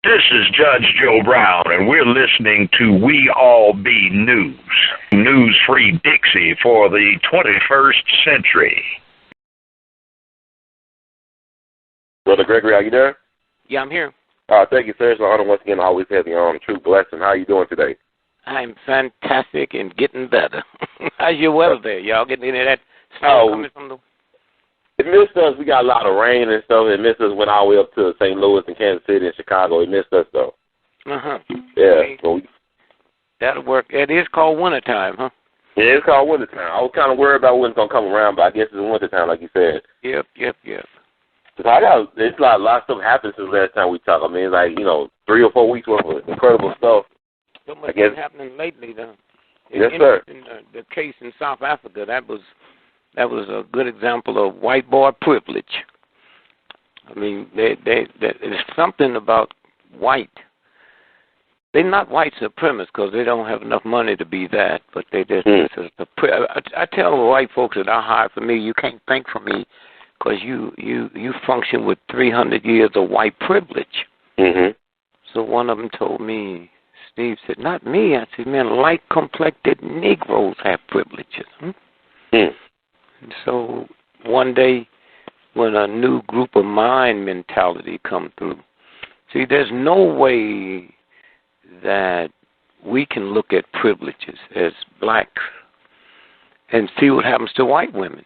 This is Judge Joe Brown, and we're listening to We All Be News, news-free Dixie for the 21st century. Brother Gregory, are you there? Yeah, I'm here. Thank you, sir. It's an honor once again to always have you on. True blessing. How are you doing today? I'm fantastic and getting better. How's your weather there? Y'all getting any of that snow coming from the... It missed us. We got a lot of rain and stuff. It missed us. Went all the way up to St. Louis and Kansas City and Chicago. It missed us, though. Uh-huh. Yeah. Okay. So That'll work. It is called wintertime, huh? Yeah, it's called wintertime. I was kind of worried about when it's going to come around, but I guess it's wintertime, like you said. Yep. So it's a lot of stuff happened since last time we talked. I mean, it's like, 3 or 4 weeks worth of incredible stuff. So much been happening lately, though. Yes, sir. The case in South Africa, that was a good example of white boy privilege. I mean, there's something about white. They're not white supremacists because they don't have enough money to be that, but they just. I tell the white folks that I hire for me, you can't think for me because you function with 300 years of white privilege. Mm-hmm. So one of them told me, Steve said, not me. I said, man, light-complected Negroes have privileges. And so one day when a new group of mind mentality come through, see, there's no way that we can look at privileges as blacks and see what happens to white women.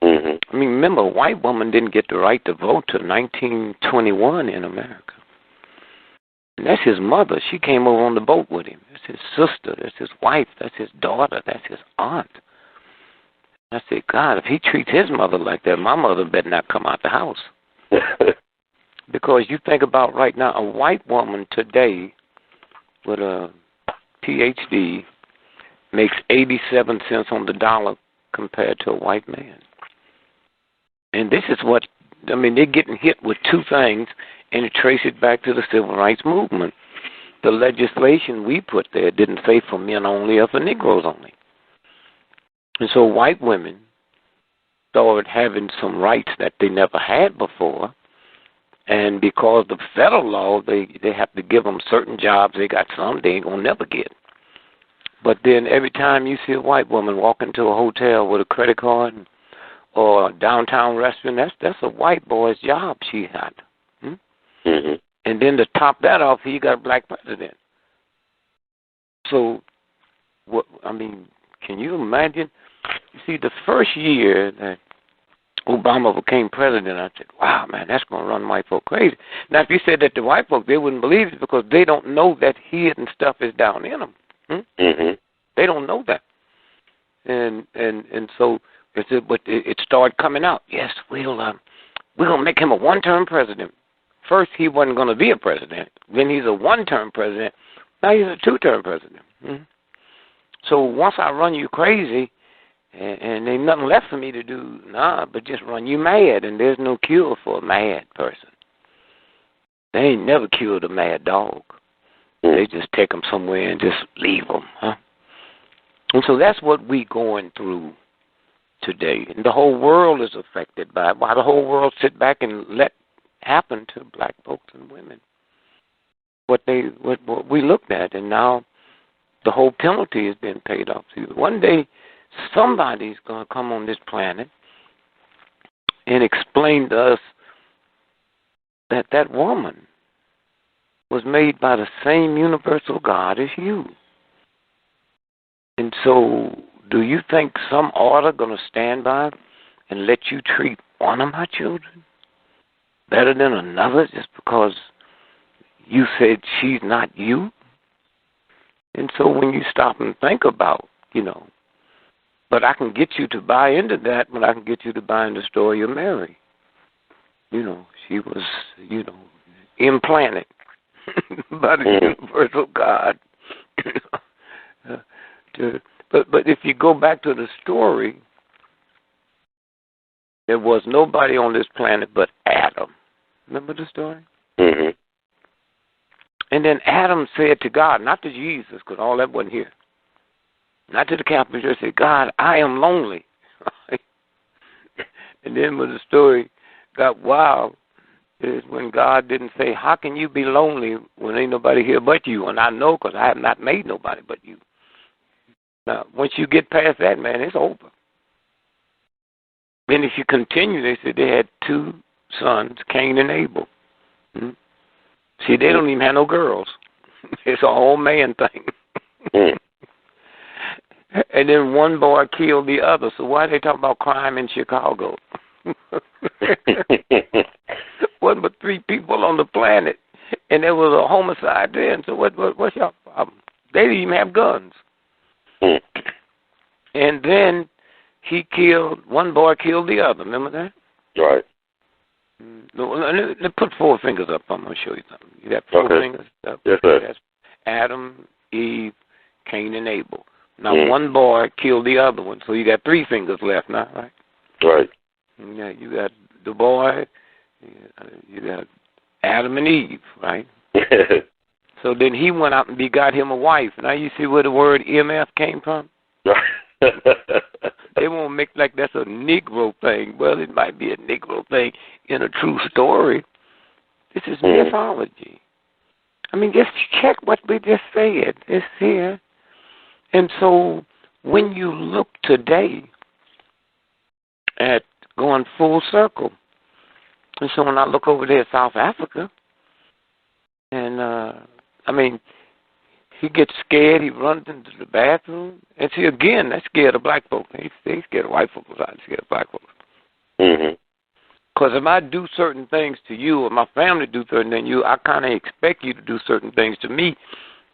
Mm-hmm. I mean, remember, a white woman didn't get the right to vote till 1921 in America. And that's his mother. She came over on the boat with him. That's his sister. That's his wife. That's his daughter. That's his aunt. I said, God, if he treats his mother like that, my mother better not come out the house. Because you think about right now, a white woman today with a PhD makes 87 cents on the dollar compared to a white man. And this is what, I mean, they're getting hit with two things, and it traces it back to the civil rights movement. The legislation we put there didn't say for men only or for Negroes only. And so white women started having some rights that they never had before, and because of federal law, they have to give them certain jobs they got some they ain't going to never get. But then every time you see a white woman walk into a hotel with a credit card or a downtown restaurant, that's a white boy's job she had. Mm-hmm. And then to top that off, he got a black president. So, what I mean, can you imagine? You see, the first year that Obama became president, I said, wow, man, that's going to run white folk crazy. Now, if you said that to white folk, they wouldn't believe it because they don't know that hidden stuff is down in them. Mm-hmm. They don't know that. And so it started coming out. Yes, we're going to make him a one-term president. First, he wasn't going to be a president. Then he's a one-term president. Now he's a two-term president. Mm-hmm. So once I run you crazy, and ain't nothing left for me to do, but just run you mad, and there's no cure for a mad person. They ain't never cured a mad dog. They just take them somewhere and just leave them, huh? And so that's what we going through today. And the whole world is affected by it. Why the whole world sit back and let happen to black folks and women? What we looked at, and now the whole penalty is being paid off. See, one day somebody's going to come on this planet and explain to us that that woman was made by the same universal God as you. And so do you think some order going to stand by and let you treat one of my children better than another just because you said she's not you? And so when you stop and think about, but I can get you to buy into that, but I can get you to buy into the story of Mary. She was, implanted by the universal God. But if you go back to the story, there was nobody on this planet but Adam. Remember the story? Mm-hmm. And then Adam said to God, not to Jesus, because all that wasn't here. Not to the Catholic Church, said, God, I am lonely. And then when the story got wild, is when God didn't say, how can you be lonely when ain't nobody here but you? And I know because I have not made nobody but you. Now, once you get past that, man, it's over. Then if you continue, they said they had 2 sons, Cain and Abel. Hmm? See, they don't even have no girls. It's a whole man thing. And then one boy killed the other. So why are they talking about crime in Chicago? Wasn't but 3 people on the planet, and there was a homicide then. So what's your problem? They didn't even have guns. And then one boy killed the other. Remember that? Right. Let's put 4 fingers up. I'm going to show you something. You got 4 fingers up? Yes, sir. That's Adam, Eve, Cain, and Abel. Now, one boy killed the other one, so you got 3 fingers left now, right? Right. Yeah, you got the boy, you got Adam and Eve, right? So then he went out and begot him a wife. Now you see where the word MF came from? They won't make like that's a Negro thing. Well, it might be a Negro thing in a true story. This is mythology. I mean, just check what we just said. It's here. And so when you look today at going full circle, and so when I look over there at South Africa, and, I mean, he gets scared, he runs into the bathroom, and see, again, that's scared of black folks. They scared of white folks, I'm scared of black folks. Because if I do certain things to you or my family do certain things to you, I kind of expect you to do certain things to me,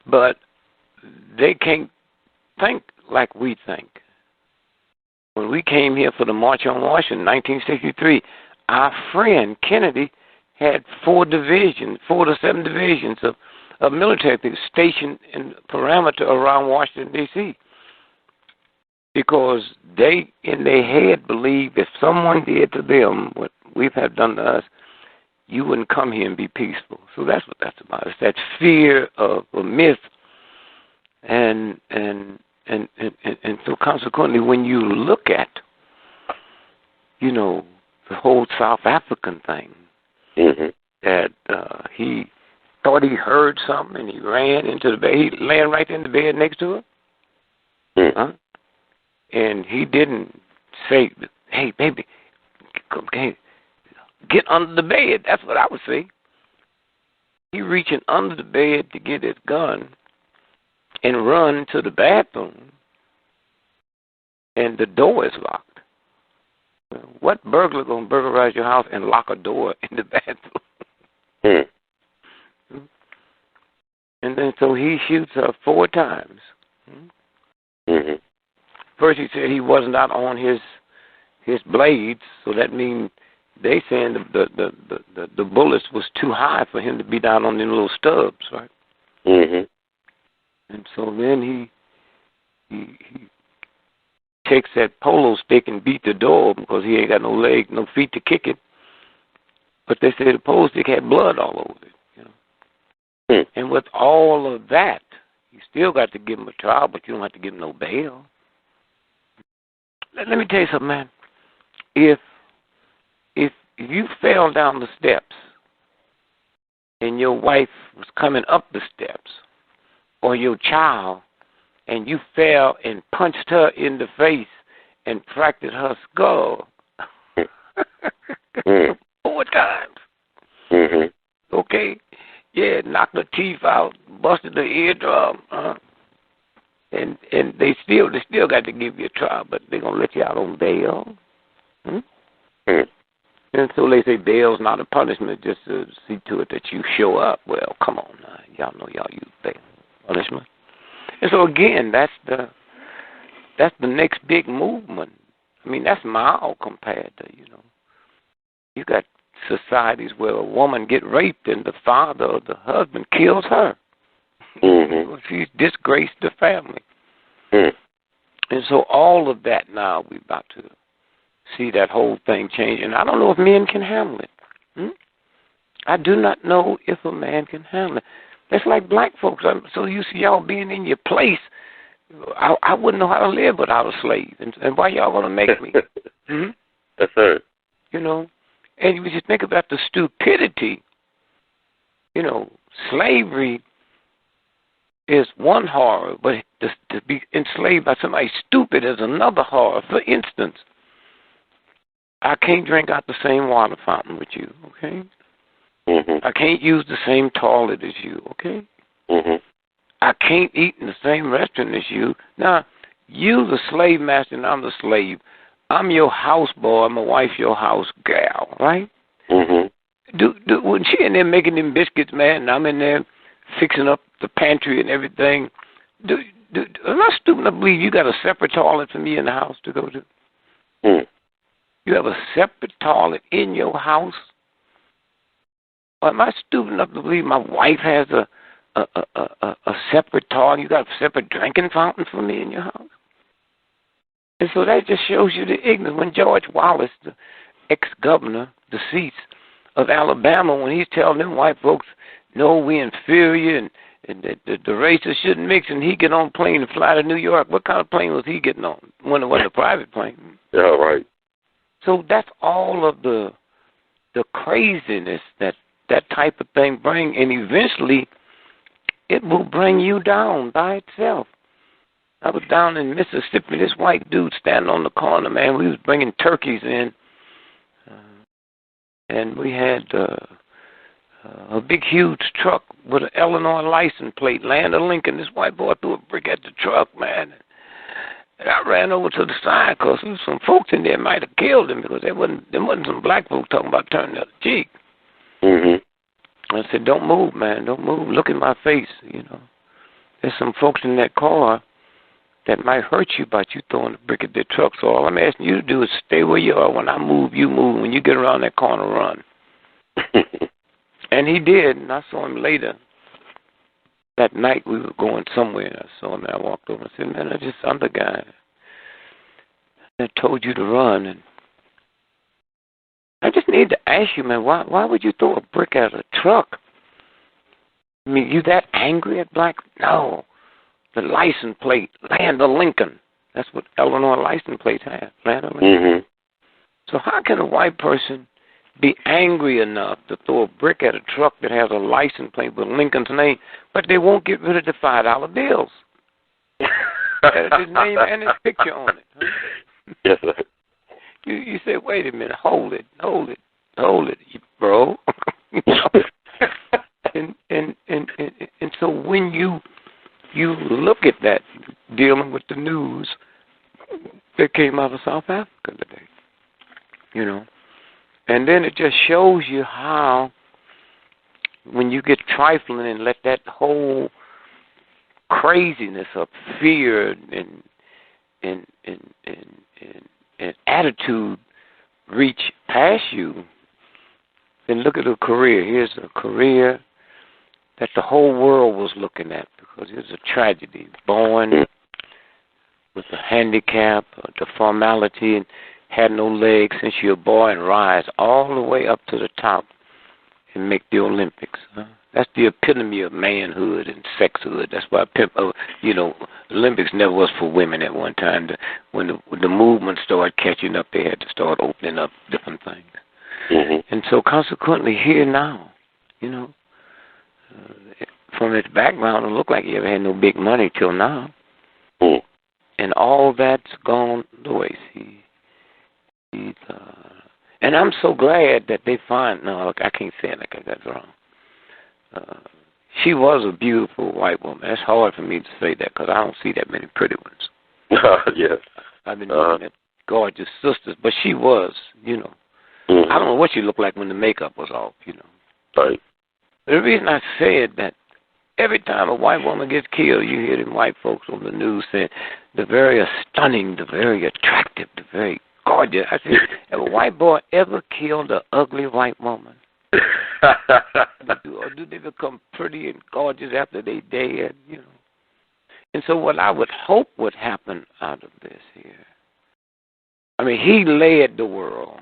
but they can't think like we think. When we came here for the March on Washington in 1963, our friend Kennedy had 4 to 7 divisions of military people stationed in the perimeter around Washington, D.C. Because they, in their head, believed if someone did to them what we have done to us, you wouldn't come here and be peaceful. So that's what that's about. It's that fear of a myth, and so consequently, when you look at, you know, the whole South African thing, that he thought he heard something and he ran into the bed. He laying right in the bed next to her. And he didn't say, hey, baby, get under the bed. That's what I would say. He reaching under the bed to get his gun and run to the bathroom, and the door is locked. What burglar going to burglarize your house and lock a door in the bathroom? And then so he shoots her 4 times. First he said he was not on his blades, so that means they saying the bullets was too high for him to be down on them little stubs, right? And so then he takes that polo stick and beat the door because he ain't got no legs, no feet to kick it. But they said the polo stick had blood all over it, you know. And with all of that, you still got to give him a trial, but you don't have to give him no bail. Let me tell you something, man. If you fell down the steps and your wife was coming up the steps, or your child, and you fell and punched her in the face and fractured her skull 4 times. Okay? Yeah, knocked her teeth out, busted her eardrum, and they still got to give you a trial, but they're gonna let you out on bail. And so they say bail's not a punishment, just to see to it that you show up. Well, come on now, y'all know y'all use bail punishment. And so again, that's the next big movement. I mean, that's mild compared to, you know, you got societies where a woman get raped and the father or the husband kills her. She's disgraced the family. And so all of that now we're about to see that whole thing change. And I don't know if men can handle it. I do not know if a man can handle it. That's like black folks. I'm so used to y'all being in your place. I wouldn't know how to live without a slave. And why y'all going to make me? Yes, sir. You know, And you just think about the stupidity. You know, slavery is one horror, but to be enslaved by somebody stupid is another horror. For instance, I can't drink out the same water fountain with you, okay? Mm-hmm. I can't use the same toilet as you, okay? Mm-hmm. I can't eat in the same restaurant as you. Now, you the slave master and I'm the slave. I'm your house boy, my wife your house gal, right? Mm-hmm. When she in there making them biscuits, man, and I'm in there fixing up the pantry and everything, am I stupid enough to believe you got a separate toilet for me in the house to go to? Mm. You have a separate toilet in your house? Or am I stupid enough to believe my wife has a separate toilet? You got a separate drinking fountain for me in your house? And so that just shows you the ignorance. When George Wallace, the ex-governor, deceased, of Alabama, when he's telling them white folks, no, we inferior and the races shouldn't mix, and he get on a plane and fly to New York. What kind of plane was he getting on? When it wasn't a private plane. Yeah, right. So that's all of the craziness that type of thing bring, and eventually it will bring you down by itself. I was down in Mississippi. This white dude standing on the corner, man. We was bringing turkeys in, and we had a big, huge truck with an Illinois license plate, Land of Lincoln. This white boy threw a brick at the truck, man. And I ran over to the side because there was some folks in there might have killed him because there wasn't some black folks talking about turning the other cheek. Mm-hmm. I said, don't move, man. Don't move. Look in my face, you know. There's some folks in that car that might hurt you by you throwing a brick at their truck. So all I'm asking you to do is stay where you are. When I move, you move. When you get around that corner, run. And he did, and I saw him later. That night we were going somewhere, and I saw him, and I walked over and said, man, I'm the guy that told you to run. And I just need to ask you, man, why would you throw a brick at a truck? I mean, you that angry at black? No. The license plate, Land of Lincoln. That's what Illinois license plates have, Land of Lincoln. Mm-hmm. So how can a white person be angry enough to throw a brick at a truck that has a license plate with Lincoln's name, but they won't get rid of the $5 bills? His name and his picture on it. Huh? Yes, sir. You say, wait a minute, hold it, bro. You know? and so when you look at that, dealing with the news that came out of South Africa today, you know, and then it just shows you how when you get trifling and let that whole craziness of fear and attitude reach past you, then look at a career. Here's a career that the whole world was looking at because it was a tragedy. Born with a handicap, a deformality, and had no legs since you were born, and rise all the way up to the top and make the Olympics. Huh? That's the epitome of manhood and sexhood. That's why, Olympics never was for women at one time. When the movement started catching up, they had to start opening up different things. Mm-hmm. And so consequently, here now, from its background, it looked like you ever had no big money till now. Mm. And all that's gone the way. And I'm so glad that they find, no, I can't say it because that's wrong. She was a beautiful white woman. That's hard for me to say that because I don't see that many pretty ones. Yes. I've been looking at gorgeous sisters, but she was, Mm-hmm. I don't know what she looked like when the makeup was off, Right. The reason I said that every time a white woman gets killed, you hear them white folks on the news saying the very stunning, the very attractive, the very gorgeous. I said, have a white boy ever killed an ugly white woman? Or do they become pretty and gorgeous after they dead, And so what I would hope would happen out of this here, I mean, he led the world.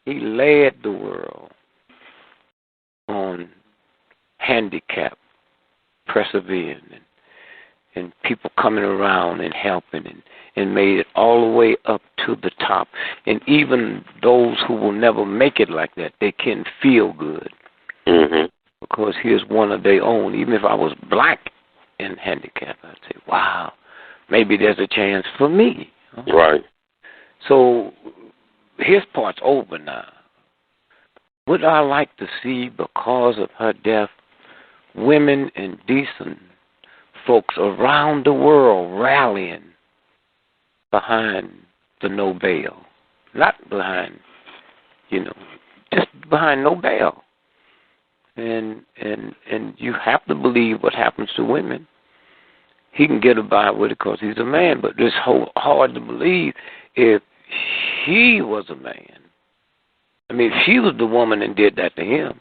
He led the world on handicap, persevering, and people coming around and helping and made it all the way up to the top. And even those who will never make it like that, they can feel good because here's one of their own. Even if I was black and handicapped, I'd say, wow, maybe there's a chance for me. Right. So his part's over now. Would I like to see, because of her death, women and decent folks around the world rallying behind the no bail? Not behind, just behind no bail. And you have to believe what happens to women. He can get by with it because he's a man, but it's hard to believe if she was a man. I mean, if she was the woman and did that to him,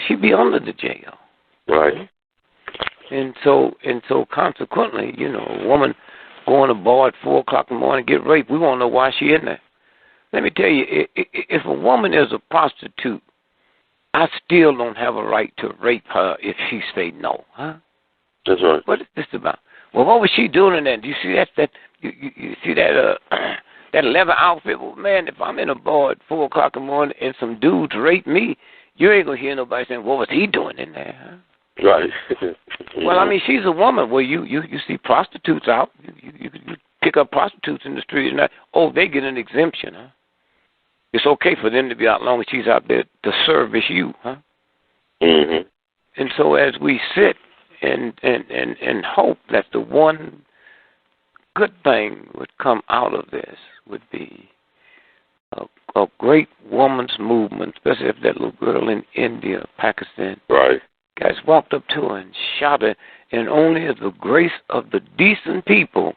she'd be under the jail. Right. And so consequently, a woman going to bar at 4 o'clock in the morning get raped, we won't know why she in there. Let me tell you, if a woman is a prostitute, I still don't have a right to rape her if she say no, huh? That's right. What is this about? Well, what was she doing in there? Do you see that you see that that leather outfit? Well, man, if I'm in a bar at 4 o'clock in the morning and some dudes rape me, you ain't gonna hear nobody saying, "What was he doing in there?" Huh? Right. Well, I mean, she's a woman. Well, you see prostitutes out. You pick up prostitutes in the street, and they get an exemption, huh? It's okay for them to be out long as she's out there to service you, huh? Mm-hmm. And so as we sit and hope that the one good thing would come out of this would be a great woman's movement, especially if that little girl in India, Pakistan, right, guys walked up to her and shouted, and only as the grace of the decent people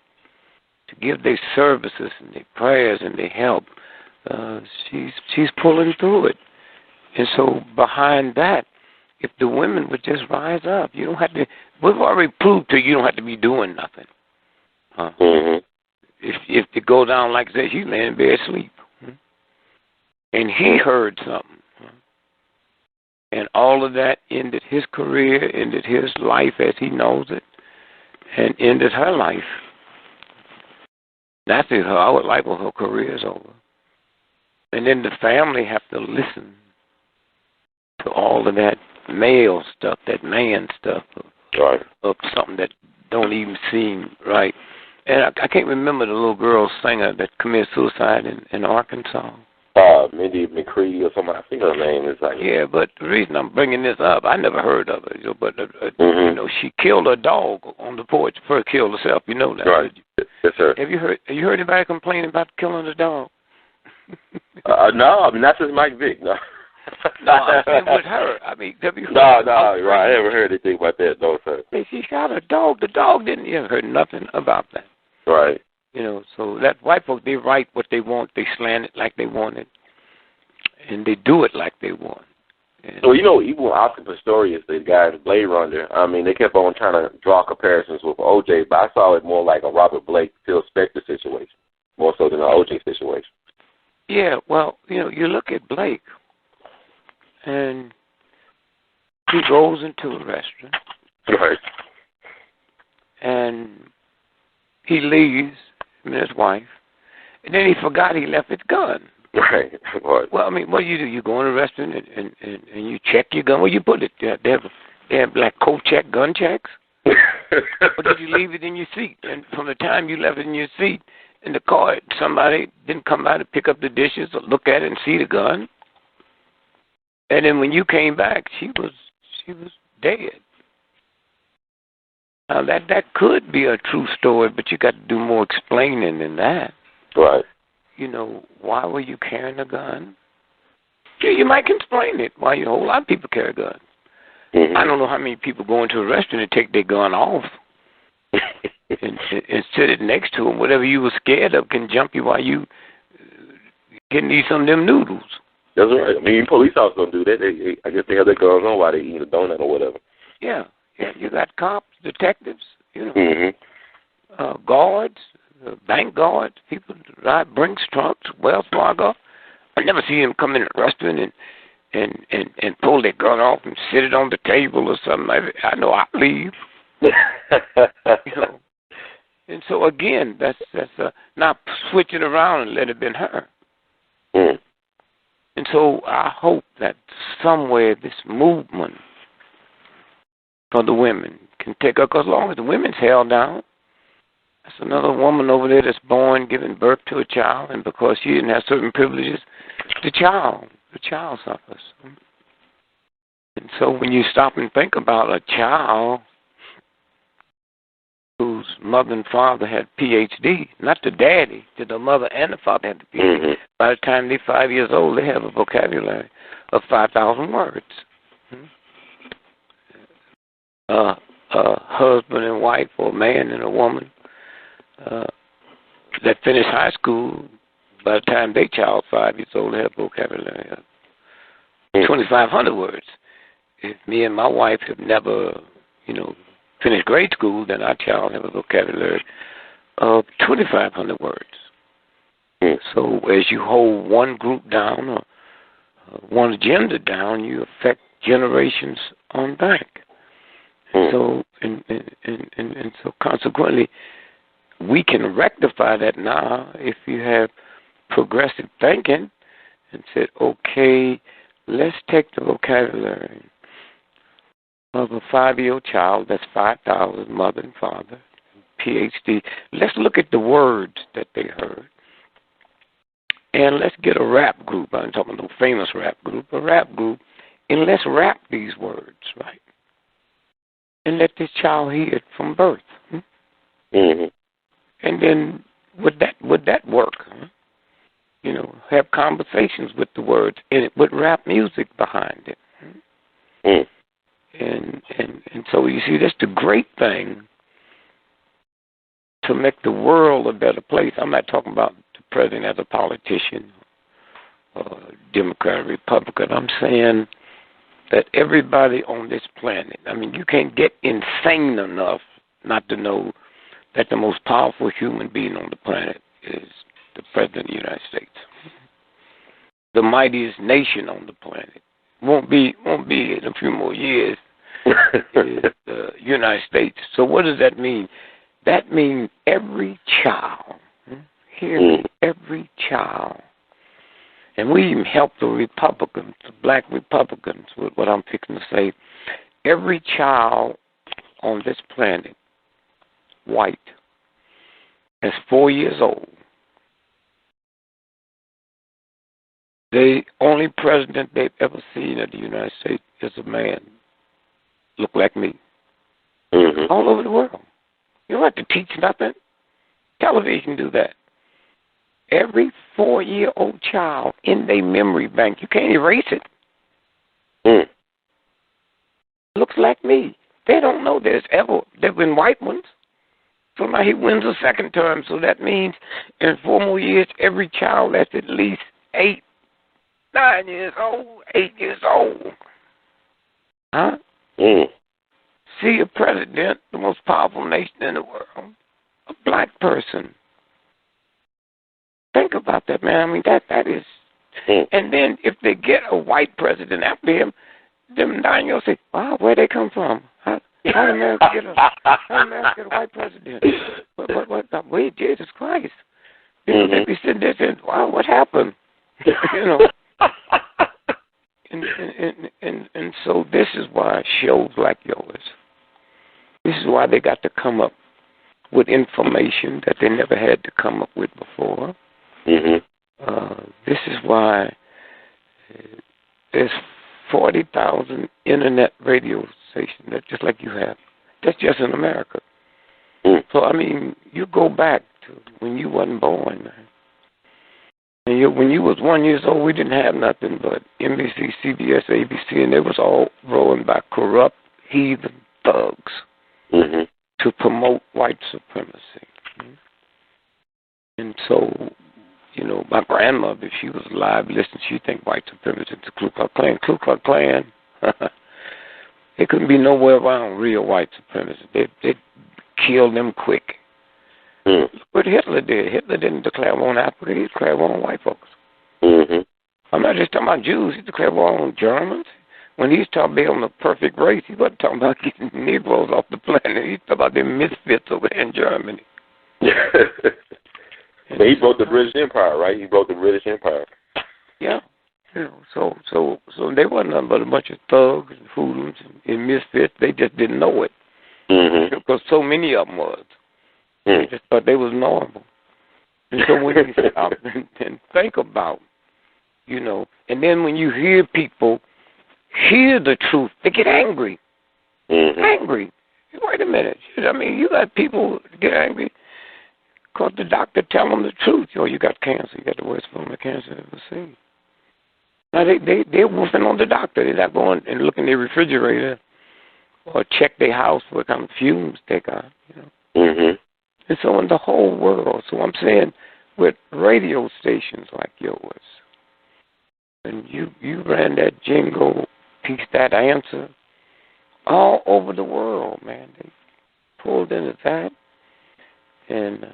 to give their services and their prayers and their help, she's pulling through it. And so behind that, if the women would just rise up, you don't have to. We've already proved to you don't have to be doing nothing. Mm-hmm. If it go down like that, she's laying in bed asleep. And he heard something. And all of that ended his career, ended his life as he knows it, and ended her life. That's it. Her life or her career is over. And then the family have to listen to all of that male stuff, that man stuff, right, of something that don't even seem right. And I can't remember the little girl singer that committed suicide in Arkansas. Mindy McCree or something. I think her name is like. Yeah, but the reason I'm bringing this up, I never heard of her. But she killed her dog on the porch. First killed herself. You know that. Right. Yes, sir. Have you heard anybody complaining about killing the dog? No, I mean that's just Mike Vick. No. No, I'm saying with her. I mean, have you heard? No, right. I haven't heard anything about that, no, sir. Hey, she shot her dog. The dog didn't. You heard nothing about that. Right. So that white folks, they write what they want. They slant it like they want it, and they do it like they want. And so even Oscar Pistorius, the guy in Blade Runner, I mean, they kept on trying to draw comparisons with O.J., but I saw it more like a Robert Blake, Phil Spector situation, more so than an O.J. situation. Yeah, well, you look at Blake, and he goes into a restaurant, right, and he leaves his wife, and then he forgot he left his gun. Right. Well, I mean, what do? You go in a restaurant and you check your gun. Where you put it? They have like coat check, gun checks. Or did you leave it in your seat? And from the time you left it in your seat in the car, somebody didn't come by to pick up the dishes or look at it and see the gun. And then when you came back, she was dead. Now that could be a true story, but you got to do more explaining than that. Right. Why were you carrying a gun? Yeah, you might explain it. Why a whole lot of people carry guns. Mm-hmm. I don't know how many people go into a restaurant and take their gun off and sit it next to them. Whatever you were scared of can jump you while you can eat some of them noodles. That's right. I mean, police officers don't do that. I guess they have their guns on while they eat a donut or whatever. Yeah. You got cops, detectives, Mm-hmm. Guards, bank guards, people ride Brinks trucks, Wells Fargo. I never see them come in a restaurant and pull their gun off and sit it on the table or something. I know I leave. You know. And so again, that's not switch it around and let it been her. Mm. And so I hope that somewhere this movement for the women can take her, because as long as the women's held down, that's another woman over there that's born, giving birth to a child, and because she didn't have certain privileges, the child suffers. And so when you stop and think about a child whose mother and father had PhD, not the daddy, did the mother and the father had the PhD. Mm-hmm. By the time they're 5 years old, they have a vocabulary of 5,000 words. A husband and wife, or a man and a woman that finish high school, by the time their child's 5 years old, they have a vocabulary of 2,500 words. If me and my wife have never, finished grade school, then our child have a vocabulary of 2,500 words. Mm. So as you hold one group down or one agenda down, you affect generations on back. Mm. So and so consequently, we can rectify that now if you have progressive thinking and said, okay, let's take the vocabulary of a 5-year-old child, that's 5,000, mother and father, PhD. Let's look at the words that they heard. And let's get a rap group. I'm talking about no famous rap group, a rap group, and let's rap these words, right? And let this child hear it from birth. Mm-hmm. And then would that work? Have conversations with the words and with rap music behind it. Mm. And so you see, that's the great thing to make the world a better place. I'm not talking about the president as a politician, Democrat, Republican. I'm saying that everybody on this planet, you can't get insane enough not to know that the most powerful human being on the planet is the President of the United States. The mightiest nation on the planet won't be in a few more years is the United States. So what does that mean? That means every child, hear me, every child, and we even help the Republicans, the black Republicans, with what I'm fixing to say. Every child on this planet, white, is 4 years old. The only president they've ever seen of the United States is a man look like me. Mm-hmm. All over the world. You don't have to teach nothing. Television do that. Every 4-year-old child in their memory bank, you can't erase it. Mm. Looks like me. They don't know there's been white ones. So now he wins a second term. So that means in 4 more years, every child that's at least 8, 9 years old, 8 years old. Huh? Mm. See a president, the most powerful nation in the world, a black person. Think about that, man. That is. Mm. And then if they get a white president after him, them 9-year-olds say, wow, where'd they come from? How did America get a white president? Wait, Jesus Christ. Mm-hmm. They'd be sitting there saying, wow, what happened? And so this is why shows like yours, this is why they got to come up with information that they never had to come up with before. Mm-hmm. This is why there's 40,000 internet radio stations, that's just like you have. That's just in America. Mm. So, you go back to when you wasn't born, man. And when you was 1 year old, we didn't have nothing but NBC, CBS, ABC, and they was all run by corrupt, heathen thugs to promote white supremacy. And so, my grandmother, if she was alive, listen, she think white supremacy is the Ku Klux Klan. Ku Klux Klan, it couldn't be nowhere around real white supremacy. They killed them quick. Mm. What Hitler did. Hitler didn't declare war on Africa. He declared war on white folks. Mm-hmm. I'm not just talking about Jews. He declared war on Germans. when he's talking about the perfect race, he wasn't talking about getting Negroes off the planet. He's talking about them misfits over there in Germany. But he broke the British Empire, right? He broke the British Empire. Yeah. You know, so they wasn't nothing but a bunch of thugs and hoodlums and misfits. They just didn't know it. Mm-hmm. Because so many of them was. They just thought they was normal. And so when you stop and think about, you know, and then when you hear people hear the truth, they get angry. Mm-hmm. Angry. Wait a minute. I mean, you got people get angry because the doctor tell them the truth. Yo, you got cancer. You got the worst form of cancer I've ever seen. Now, they're woofing on the doctor. They're not going and looking in their refrigerator or check their house for what kind of fumes they got, you know. Mm-hmm. And so in the whole world, so I'm saying with radio stations like yours, and you ran that jingle piece, that answer, all over the world, man. They pulled into that. And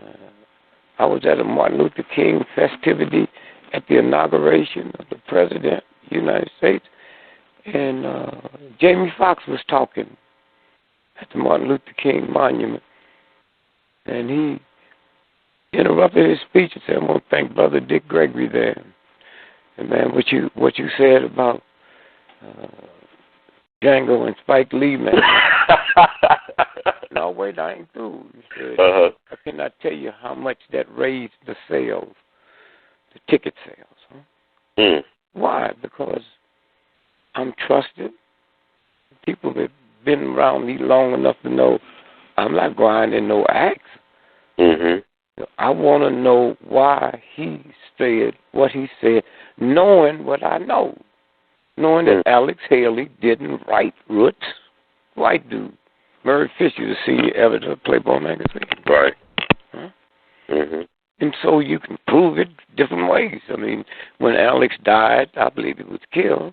I was at a Martin Luther King festivity at the inauguration of the President of the United States. And Jamie Foxx was talking at the Martin Luther King Monument. And he interrupted his speech and said, I want to thank Brother Dick Gregory there. And, man, what you said about Django and Spike Lee, man. No, wait, I ain't through. He said, I cannot tell you how much that raised the sales, the ticket sales. Huh? Mm. Why? Because I'm trusted. People that have been around me long enough to know I'm not grinding no axe. Mm-hmm. I want to know why he said what he said, knowing what I know. Knowing that Alex Haley didn't write Roots. White dude. Murray Fisher, the senior editor of Playboy magazine. Right. Huh? Mm-hmm. And so you can prove it different ways. I mean, when Alex died, I believe he was killed.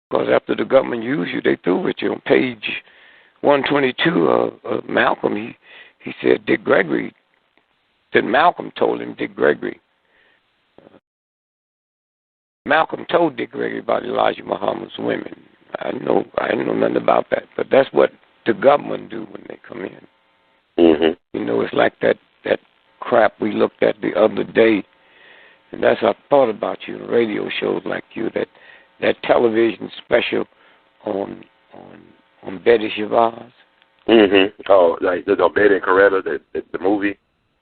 Because after the government used you, they threw at you. On page 122 of Malcolm, he said Dick Gregory, that Malcolm told him Dick Gregory. Malcolm told Dick Gregory about Elijah Muhammad's women. I know nothing about that, but that's what the government do when they come in. Mm-hmm. You know, it's like that crap we looked at the other day, and that's I thought about you in radio shows like you, that television special on Betty Shabazz. Mm-hmm. Oh, like the Betty and Coretta, the movie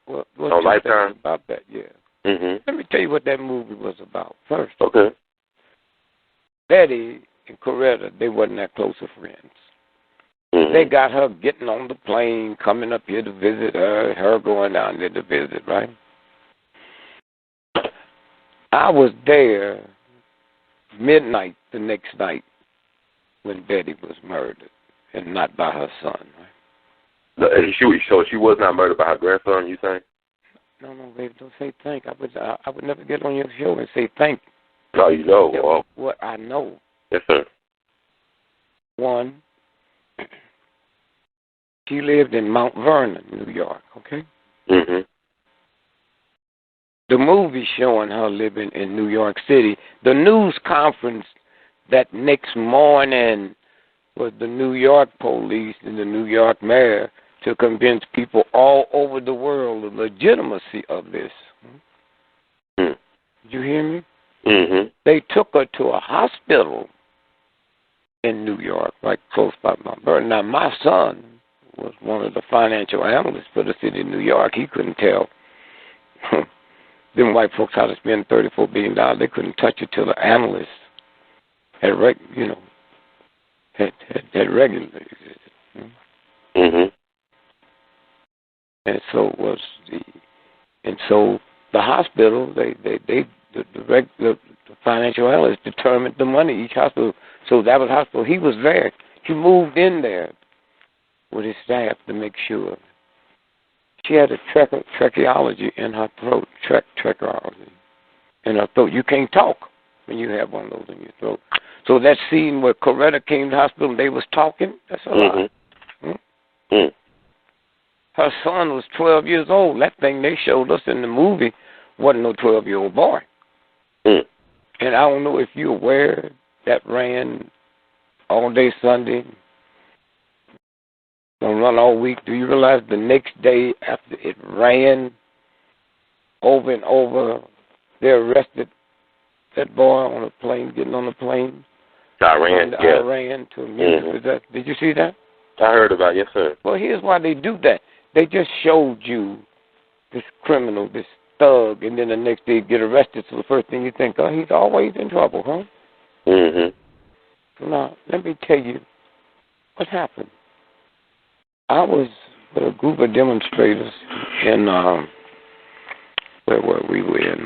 on Lifetime. About that, yeah. Mm-hmm. Let me tell you what that movie was about first. Okay. Betty and Coretta, they wasn't that close of friends. Mm-hmm. They got her getting on the plane, coming up here to visit her going down there to visit, right? I was there midnight the next night when Betty was murdered, and not by her son, right? So she was not murdered by her grandson, you think? No, baby, don't say thank. I would never get on your show and say thank. No, you know. What I know. Yes, sir. One, she lived in Mount Vernon, New York, okay? Mm-hmm. The movie showing her living in New York City, the news conference that next morning was the New York police and the New York mayor to convince people all over the world the legitimacy of this. Mm. Did you hear me? Mm-hmm. They took her to a hospital in New York, right close by Mount Vernon. Now, my son was one of the financial analysts for the city of New York. He couldn't tell them white folks how to spend $34 billion. They couldn't touch it till the analysts had regulated it. Mm-hmm. And so the hospital, the financial analysts determined the money each hospital. So that was the hospital. He was there. He moved in there with his staff to make sure. She had a tracheology in her throat, tracheology in her throat. You can't talk when you have one of those in your throat. So that scene where Coretta came to the hospital and they was talking, that's a lie. Mm-hmm. Mm. Her son was 12 years old. That thing they showed us in the movie wasn't no 12-year-old boy. Mm. And I don't know if you're aware, that ran all day Sunday, gonna run all week. Do you realize the next day after it ran over and over, they arrested that boy on a plane, getting on the plane? Iran, yeah. Iran to music. Did you see that? I heard about it, yes, sir. Well, here's why they do that. They just showed you this criminal, this thug, and then the next day get arrested. So the first thing you think, oh, he's always in trouble, huh? So now, let me tell you what happened. I was with a group of demonstrators in, where were we? We were in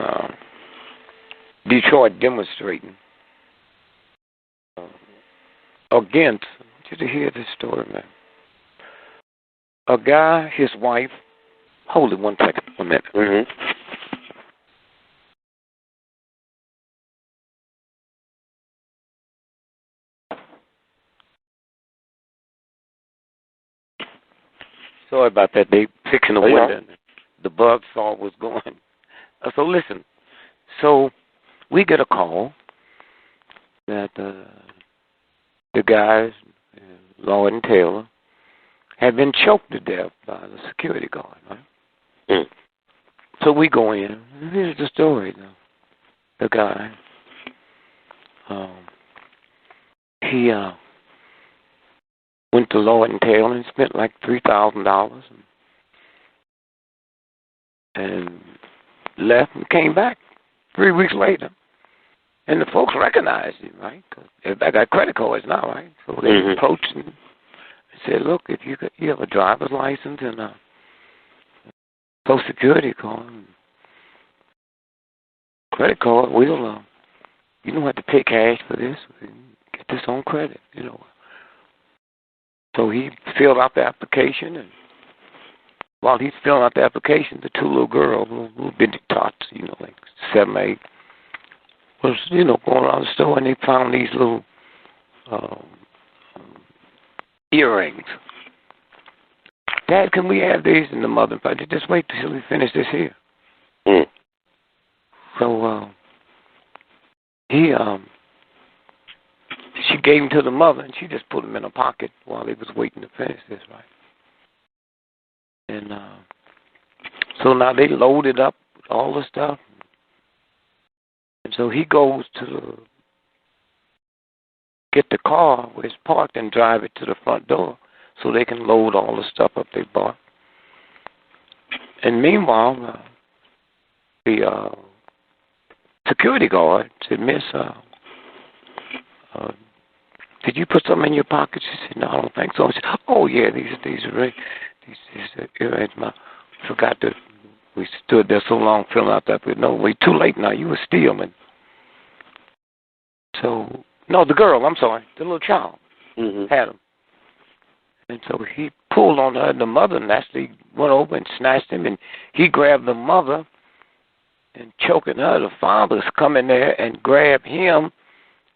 Detroit demonstrating against, did you hear this story, man? A guy, his wife, hold it 1 second, 1 minute. Sorry about that. They fixing the window. The bug saw what was going. So listen. So we get a call that the guys, Lord and Taylor, had been choked to death by the security guard. Right? So we go in. And here's the story. The guy, he went to Lord and Taylor and spent like $3,000 and left and came back 3 weeks later. And the folks recognized him, right? Cause I got credit cards now, right? So they approached him and said, look, if you have a driver's license and a Social Security card, credit card, we'll, you don't have to pay cash for this. We can get this on credit, you know. So he filled out the application, and while he's filling out the application, the two little girls, little bitty tots, you know, like 7 or 8, was, you know, going around the store, and they found these little earrings. Dad, can we have these? And the mother, just wait till we finish this here. So she gave them to the mother, and she just put them in her pocket while they was waiting to finish this, right? And so now they loaded up with all the stuff. And so he goes to get the car where it's parked and drive it to the front door so they can load all the stuff up they bought. And meanwhile, the security guard said, Miss, did you put something in your pocket? She said, no, I don't think so. She said, oh, yeah, these earrings. I forgot that we stood there so long filling out that. But no, we're too late now. You were stealing. So, no, the girl, I'm sorry, the little child had them. And so he pulled on her, and the mother naturally went over and snatched him, and he grabbed the mother and choking her. The father's come in there and grabbed him.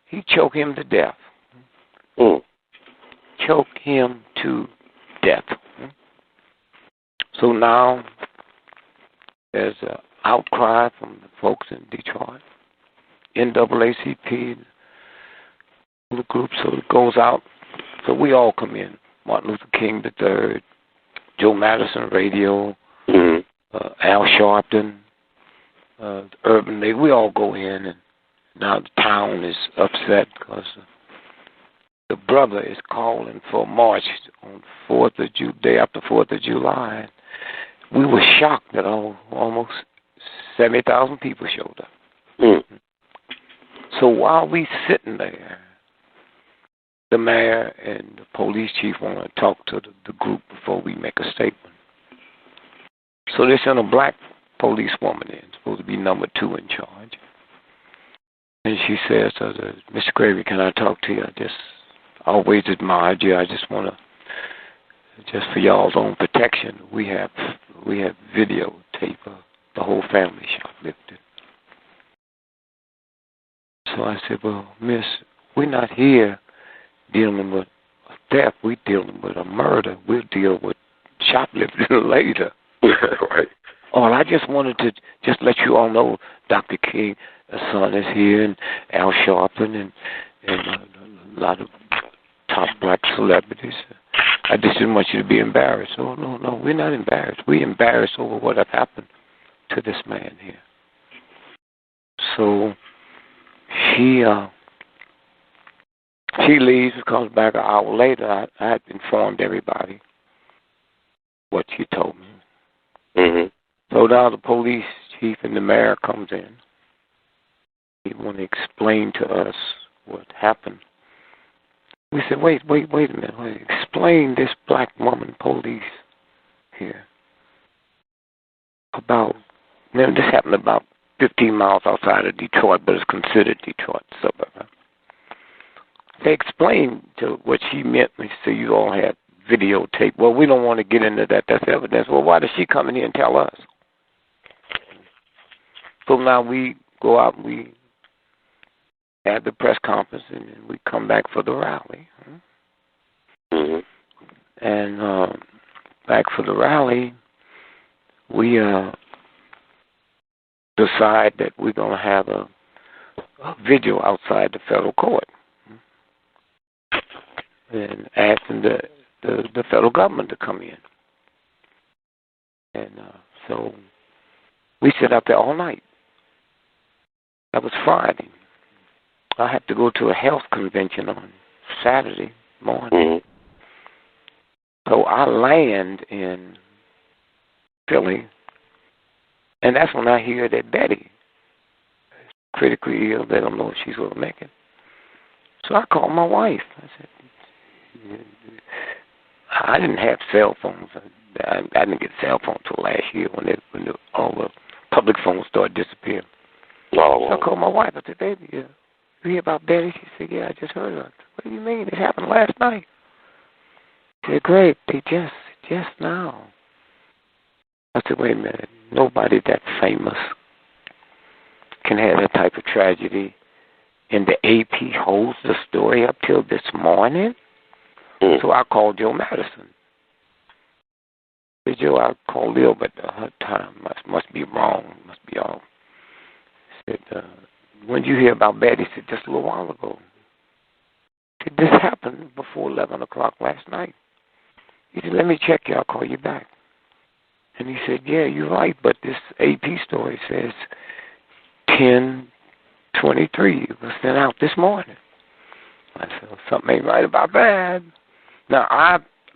He choked him to death. Choke him to death. So now there's an outcry from the folks in Detroit, NAACP, the group, so it goes out. So we all come in. Martin Luther King III, Joe Madison Radio, Al Sharpton, Urban League. We all go in, and now the town is upset because the brother is calling for a march on day after 4th of July. We were shocked that almost 70,000 people showed up. So while we sitting there, the mayor and the police chief want to talk to the group before we make a statement. So they sent a black policewoman in, supposed to be number 2 in charge. And she says, Mr. Gregory, can I talk to you? I always admired you. I just want to, just for y'all's own protection, we have videotape of the whole family shoplifted. So I said, well, miss, we're not here dealing with a theft. We're dealing with a murder. We'll deal with shoplifting later. Right. Oh, I just wanted to just let you all know Dr. King, the son is here, and Al Sharpton, and and a lot of top black celebrities. I just didn't want you to be embarrassed. Oh, no, we're not embarrassed. We're embarrassed over what had happened to this man here. So she leaves and comes back an hour later. I had informed everybody what she told me. Mm-hmm. So now the police chief and the mayor comes in. He want to explain to us what happened. We said, wait a minute. Explain this black woman police here about, this happened about 15 miles outside of Detroit, but it's considered Detroit suburb. They explained to what she meant when she said you all had videotape. Well, we don't want to get into that. That's evidence. Well, why does she come in here and tell us? So now we go out and we have the press conference, and then we come back for the rally. Mm-hmm. And back for the rally, we decide that we're going to have a video outside the federal court and asking the federal government to come in. And so we sat out there all night. That was Friday. I had to go to a health convention on Saturday morning. Mm-hmm. So I land in Philly, and that's when I hear that Betty is critically ill. They don't know if she's going to make it. So I called my wife. I said, I didn't have cell phones. I didn't get cell phones till last year when all the public phones started disappearing. Oh, So I called my wife. I said, baby, you hear about Betty? She said, yeah, I just heard of it. What do you mean? It happened last night. She said, Greg, they just now. I said, wait a minute. Nobody that famous can have that type of tragedy. And the AP holds the story up till this morning? Mm-hmm. So I called Joe Madison. I said, Joe, I called Lil, but her time must be wrong. Must be off. I said, when did you hear about Betty? He said, just a little while ago. I said, this happened before 11 o'clock last night. He said, let me check you. I'll call you back. And he said, yeah, you're right, but this AP story says 10:23 was sent out this morning. I said, well, something ain't right about that. Now,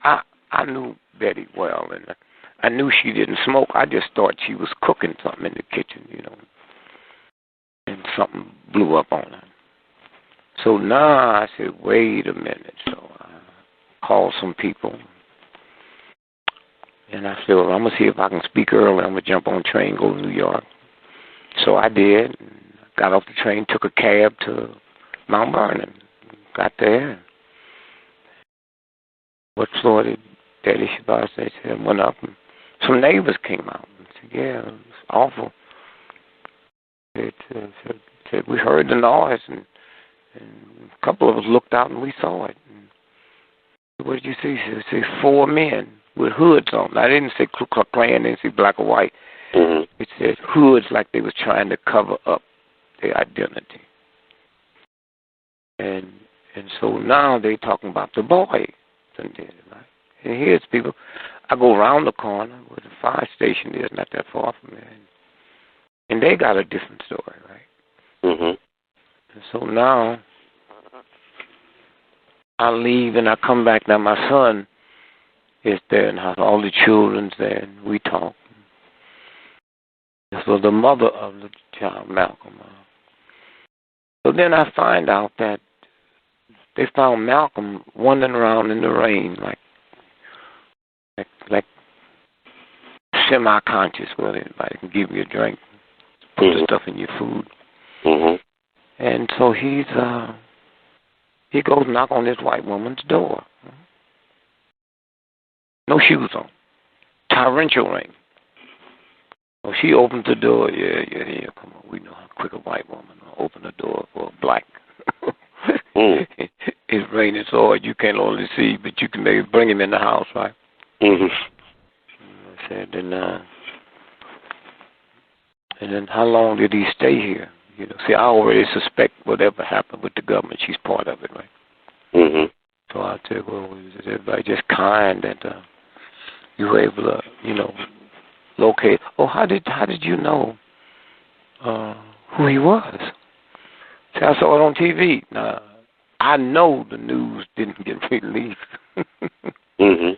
I knew Betty well, and I knew she didn't smoke. I just thought she was cooking something in the kitchen, and something blew up on her. So now I said, wait a minute. So I called some people. And I said, well, I'm going to see if I can speak early. I'm going to jump on a train, go to New York. So I did. Got off the train, took a cab to Mount Vernon. Got there. What floor did Daddy Shabazz say? I went up, and some neighbors came out and said, yeah, it was awful. Said, we heard the noise, and a couple of us looked out, and we saw it. And what did you see? She said, 4 men with hoods on. I didn't say Ku Klux Klan, I didn't say black or white. Mm-hmm. It said hoods, like they was trying to cover up their identity. And so now they talking about the boy. Right? And here's people. I go around the corner where the fire station is, not that far from there. And they got a different story, right? Mm-hmm. And so now I leave and I come back. Now my son is there and all the children's there, and we talk. So the mother of the child, Malcolm. So then I find out that they found Malcolm wandering around in the rain, like semi-conscious, where anybody can give you a drink, put the stuff in your food. Mm-hmm. And so he goes knock on this white woman's door. No shoes on. Torrential rain. Well, she opens the door. Yeah. Come on, we know how quick a white woman will open the door for a black. It's raining so hard you can't only see, but you can maybe bring him in the house, right? Mm-hmm. I said, and then how long did he stay here? See, I already suspect whatever happened with the government, she's part of it, right? Mhm. So I said, well, is everybody just kind that you were able to, locate? Oh, how did you know who he was? See, I saw it on TV. Now, I know the news didn't get released Mhm.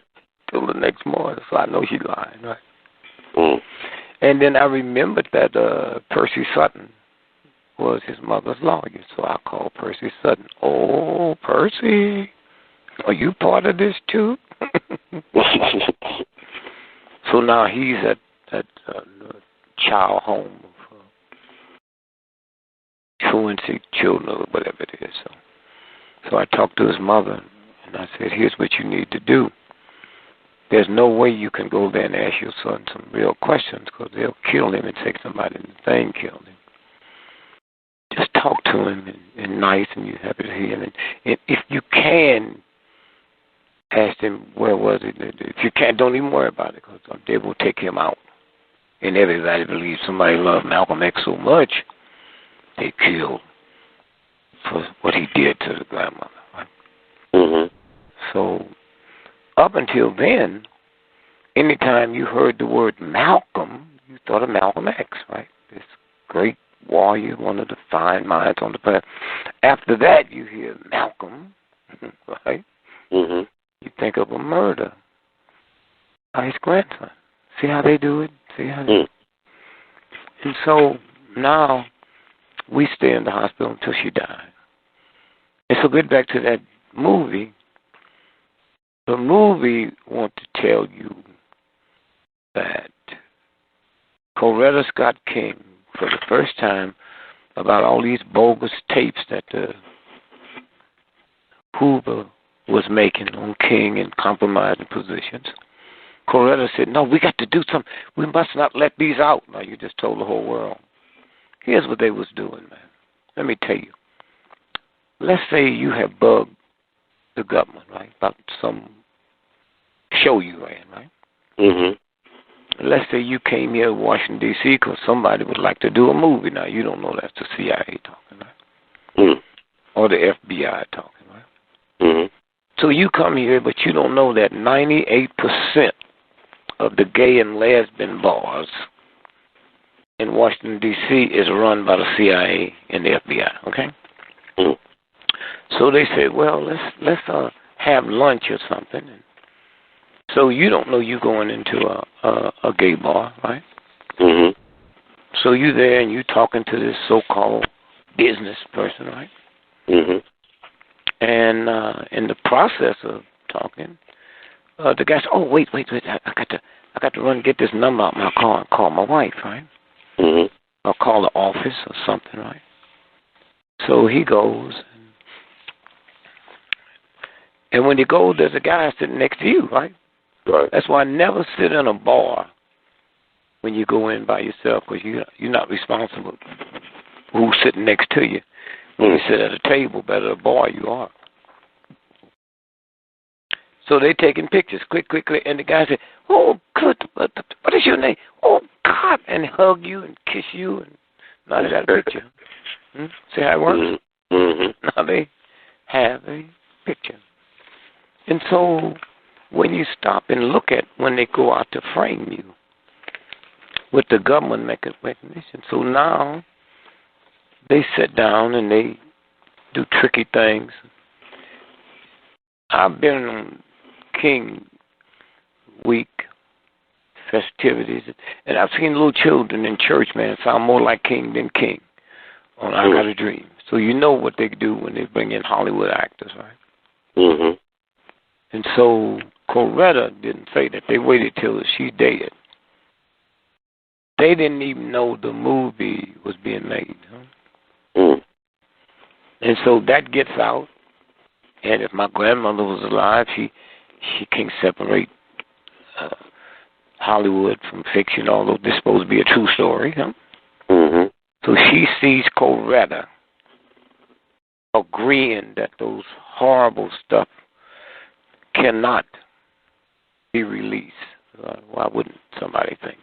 till the next morning, so I know she's lying, right? Mm. And then I remembered that Percy Sutton was his mother's lawyer, so I called Percy Sutton. Oh, Percy, are you part of this too? So now he's at that child home of truancy children or whatever it is. So I talked to his mother, and I said, here's what you need to do. There's no way you can go there and ask your son some real questions because they'll kill him and take somebody and the thing killed him. Just talk to him and nice, and you're happy to hear him. And if you can, ask him where was it. If you can't, don't even worry about it because they will take him out. And everybody believes somebody loved Malcolm X so much, they killed for what he did to the grandmother. Right? Mhm. So up until then, anytime you heard the word Malcolm, you thought of Malcolm X, right? This great warrior, one of the fine minds on the planet. After that, you hear Malcolm, right? Mhm. You think of a murder by his grandson. See how they do it? See how they And so now we stay in the hospital until she died. And so get back to that movie. The movie wants to tell you that Coretta Scott King, for the first time, about all these bogus tapes that Hoover was making on King in compromising positions. Coretta said, no, we got to do something. We must not let these out. Now, you just told the whole world. Here's what they was doing, man. Let me tell you. Let's say you have bugged the government, right, about some show you ran, right? Mhm. Let's say you came here to Washington, D.C. because somebody would like to do a movie. Now, you don't know that's the CIA talking, right? Mhm. Or the FBI talking, right? Mhm. So you come here, but you don't know that 98% of the gay and lesbian bars in Washington, D.C. is run by the CIA and the FBI, okay? Mhm. So they said, well, let's have lunch or something. So you don't know you're going into a gay bar, right? Mhm. So you there and you talking to this so-called business person, right? Mhm. And in the process of talking, the guy said, "Oh, wait! I got to run and get this number out my car and call my wife, right? Mhm. Or call the office or something, right?" So he goes, and when he goes, there's a guy sitting next to you, right? Right. That's why I never sit in a bar when you go in by yourself because you're not responsible for who's sitting next to you. When you sit at a table, but at a bar you are. So they taking pictures quickly, and the guy said, "Oh, good, what is your name? Oh, God," and hug you and kiss you, and now they got a picture. See how it works? Mhm. Now they have a picture. And so when you stop and look at when they go out to frame you with the government recognition, so now they sit down and they do tricky things. I've been on King Week festivities, and I've seen little children in church, man, sound more like King than King on I Got a Dream. So you know what they do when they bring in Hollywood actors, right? Mhm. And so Coretta didn't say that. They waited till she's dead. They didn't even know the movie was being made. Mhm. And so that gets out. And if my grandmother was alive, she can't separate Hollywood from fiction, although this is supposed to be a true story. Mhm. So she sees Coretta agreeing that those horrible stuff cannot be released. Why wouldn't somebody think?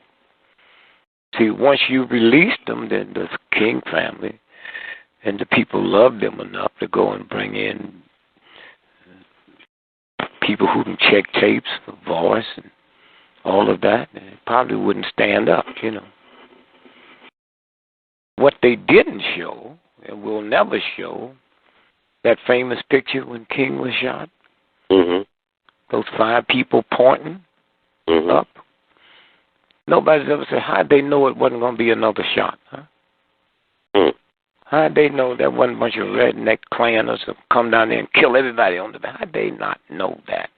See, once you release them, then the King family And the people loved them enough to go and bring in people who can check tapes for voice and all of that. And it probably wouldn't stand up, you know. What they didn't show, and will never show, that famous picture when King was shot. Mm-hmm. Those 5 people pointing up. Nobody's ever said, how'd they know it wasn't going to be another shot? Huh? How'd they know that wasn't a bunch of redneck clanners who come down there and kill everybody on the back? How'd they not know that?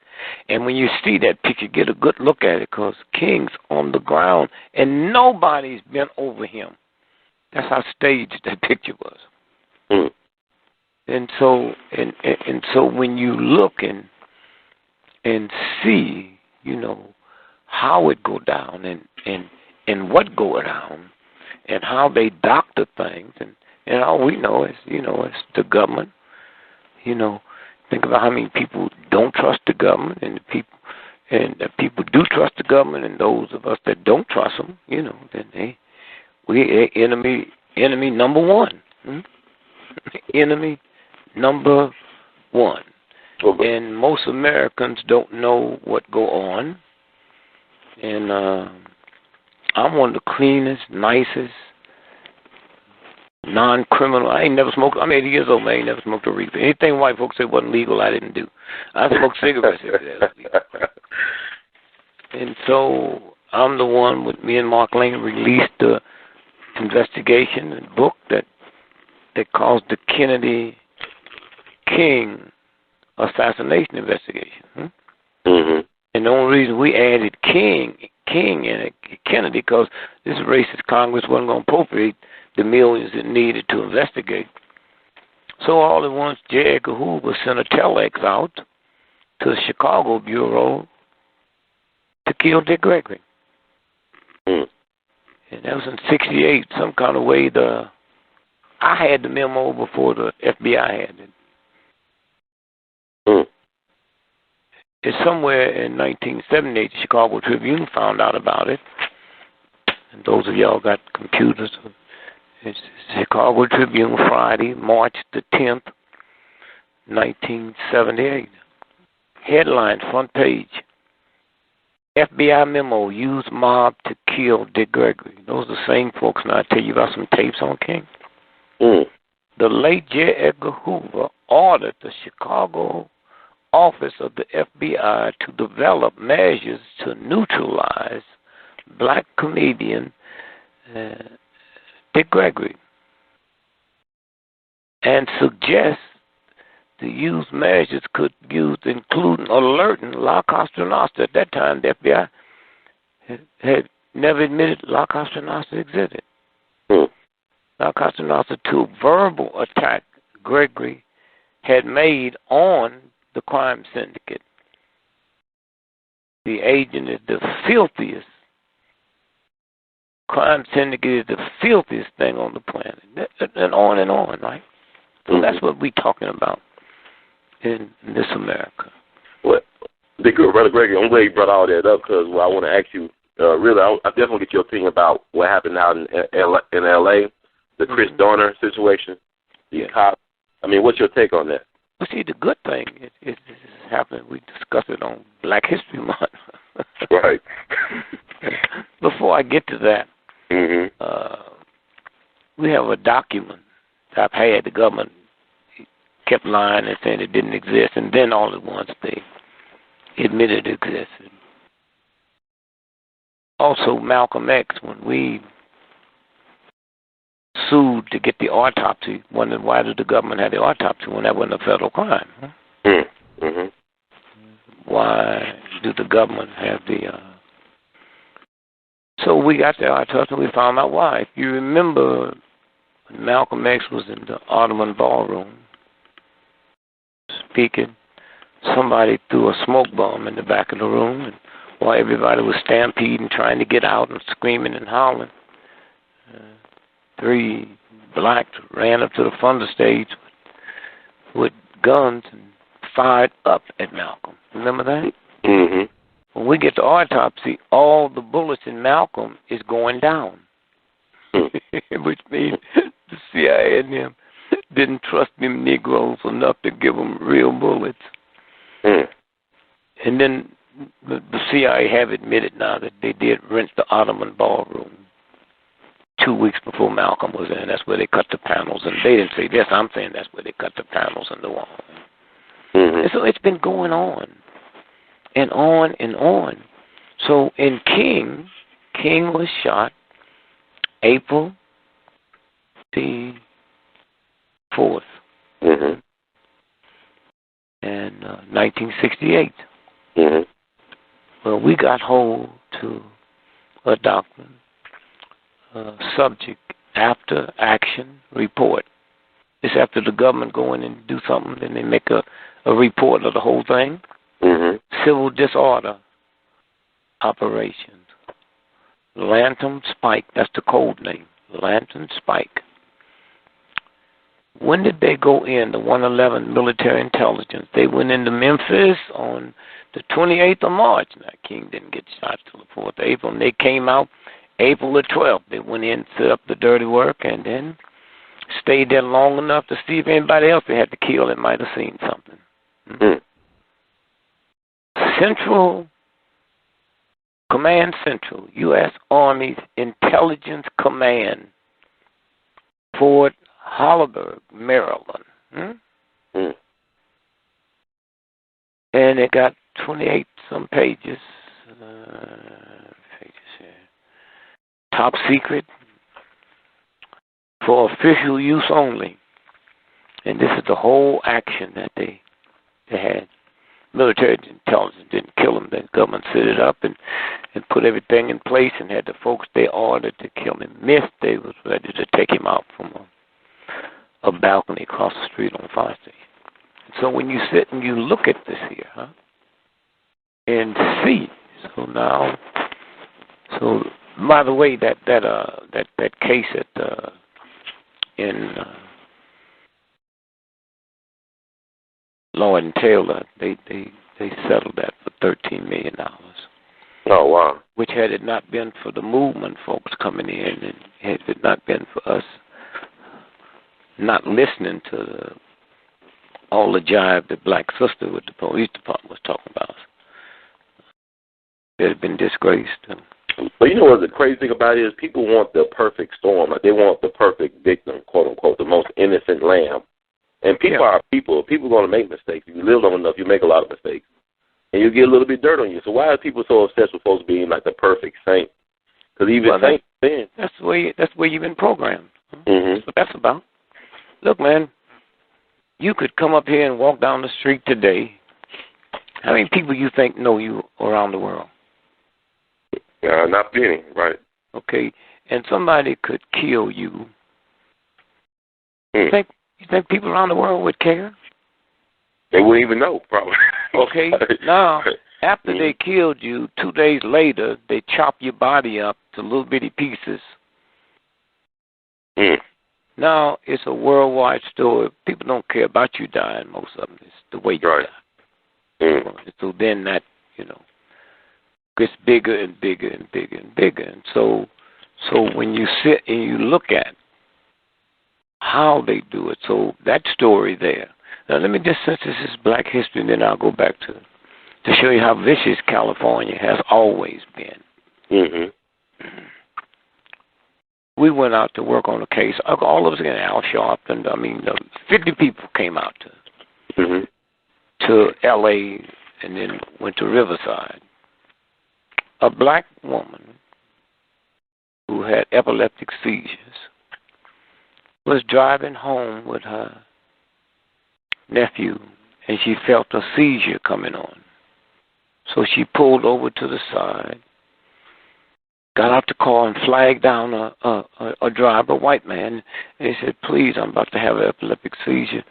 And when you see that picture, get a good look at it, because King's on the ground and nobody's been over him. That's how staged that picture was. And so when you look and see, you know, how it go down and what go down and how they doctor things, and all we know is, you know, it's the government. You know, think about how many people don't trust the government, and the people do trust the government, and those of us that don't trust them, you know, then we enemy number one. Enemy number one. And most Americans don't know what go on. And I'm one of the cleanest, nicest, non-criminal. I ain't never smoked. I'm 80 years old, man. I ain't never smoked a reefer. Anything white folks say wasn't legal, I didn't do. I smoked cigarettes if it was legal. And so I'm the one, with me and Mark Lane, released the investigation and book that caused the Kennedy King assassination investigation. And the only reason we added King in it, Kennedy, because this racist Congress wasn't going to appropriate the millions it needed to investigate. So all at once, J. Edgar Hoover sent a telex out to the Chicago Bureau to kill Dick Gregory. And that was in '68. Some kind of way I had the memo before the FBI had it. It's somewhere in 1978, the Chicago Tribune found out about it. And those of y'all got computers. It's Chicago Tribune, Friday, March the 10th, 1978. Headline, front page. FBI memo, used mob to kill Dick Gregory. Those are the same folks. Now I tell you about some tapes on King. The late J. Edgar Hoover ordered the Chicago office of the FBI to develop measures to neutralize black comedian Dick Gregory and suggest the use measures could use, including alerting La Costa Nostra. At that time, the FBI had never admitted La Costa Nostra existed. La Costa Nostra, to verbal attack Gregory had made on the crime syndicate. The agent is the filthiest. Crime syndicate is the filthiest thing on the planet. And on, right? So that's what we're talking about in this America. Well, Brother Gregory, I'm glad you brought all that up, because I want to ask you, really, I definitely get your opinion about what happened out in L.A., the Chris Dorner situation. The cop. I mean, what's your take on that? Well, see, the good thing is happening. We discussed it on Black History Month. Right. Before I get to that, we have a document that I've had. The government kept lying and saying it didn't exist, and then all at once they admitted it existed. Also, Malcolm X, when we sued to get the autopsy, wondered why did the government have the autopsy when that wasn't a federal crime? Why did the government have the... So we got the autopsy and we found out why. If you remember, when Malcolm X was in the Ottoman ballroom speaking, somebody threw a smoke bomb in the back of the room, and while everybody was stampeding, trying to get out and screaming and howling, 3 blacks ran up to the front of the stage with guns and fired up at Malcolm. Remember that? When we get to autopsy, all the bullets in Malcolm is going down, which means the CIA and them didn't trust them Negroes enough to give them real bullets. And then the CIA have admitted now that they did rent the Ottoman ballroom 2 weeks before Malcolm was in. That's where they cut the panels. And they didn't say this. I'm saying that's where they cut the panels in the wall. And so it's been going on and on and on. So in King was shot April the 4th, and 1968. Well, we got hold to a doctrine, subject after action report. It's after the government go in and do something, then they make a report of the whole thing. Civil disorder operations. Lantern Spike, that's the code name. Lantern Spike. When did they go in, the 111 military intelligence? They went into Memphis on the 28th of March. Now, King didn't get shot till the 4th of April, and they came out April the 12th. They went in, set up the dirty work, and then stayed there long enough to see if anybody else they had to kill that might have seen something. Command Central, U.S. Army Intelligence Command, Fort Hollenberg, Maryland. And it got 28 some pages. Top secret for official use only. And this is the whole action that they had. Military intelligence didn't kill him. The government set it up and put everything in place and had the folks they ordered to kill him. Missed, they was ready to take him out from a balcony across the street on the fire station. So when you sit and you look at this here, and see, so by the way, that case in Lloyd and Taylor, they settled that for $13 million. Oh, wow. Which had it not been for the movement folks coming in, and had it not been for us not listening to all the jive that Black Sister with the police department was talking about, it had been disgraced. But you know what the crazy thing about it is? People want the perfect storm. Like they want the perfect victim, quote unquote, the most innocent lamb. And people are people. People are going to make mistakes. If you live long enough, you make a lot of mistakes. And you get a little bit dirt on you. So why are people so obsessed with folks being like the perfect saint? Because even saints sin. That's where you've been programmed. That's what that's about. Look, man, you could come up here and walk down the street today. How many people you think know you around the world? Not many, right. Okay, and somebody could kill you. You think people around the world would care? They wouldn't even know, probably. Okay, now, after they killed you, 2 days later, they chop your body up to little bitty pieces. Now, it's a worldwide story. People don't care about you dying, most of them. It's the way you die. So then that, gets bigger and bigger and bigger and bigger. And so when you sit and you look at how they do it, so that story there. Now let me just, since this is Black history, and then I'll go back to show you how vicious California has always been. We went out to work on a case. All of us, Al Sharpton, 50 people came out to L.A. and then went to Riverside. A black woman who had epileptic seizures was driving home with her nephew, and she felt a seizure coming on. So she pulled over to the side, got out the car, and flagged down a driver, a white man, and he said, "Please, I'm about to have an epileptic seizure.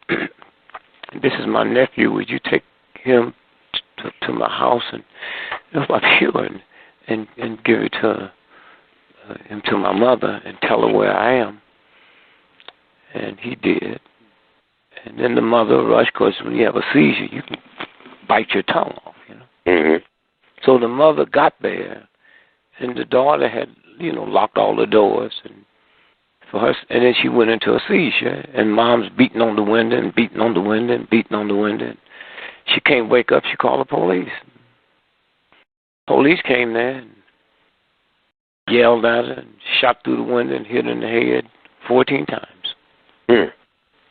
This is my nephew. Would you take him to my house and I'm sure and give it to him to my mother and tell her where I am?" And he did. And then the mother rushed, because when you have a seizure, you can bite your tongue off, So the mother got there, and the daughter had, locked all the doors and for her, and then she went into a seizure, and Mom's beating on the window and beating on the window and beating on the window. She can't wake up. She called the police. Police came there and yelled at her and shot through the window and hit her in the head 14 times. Mm.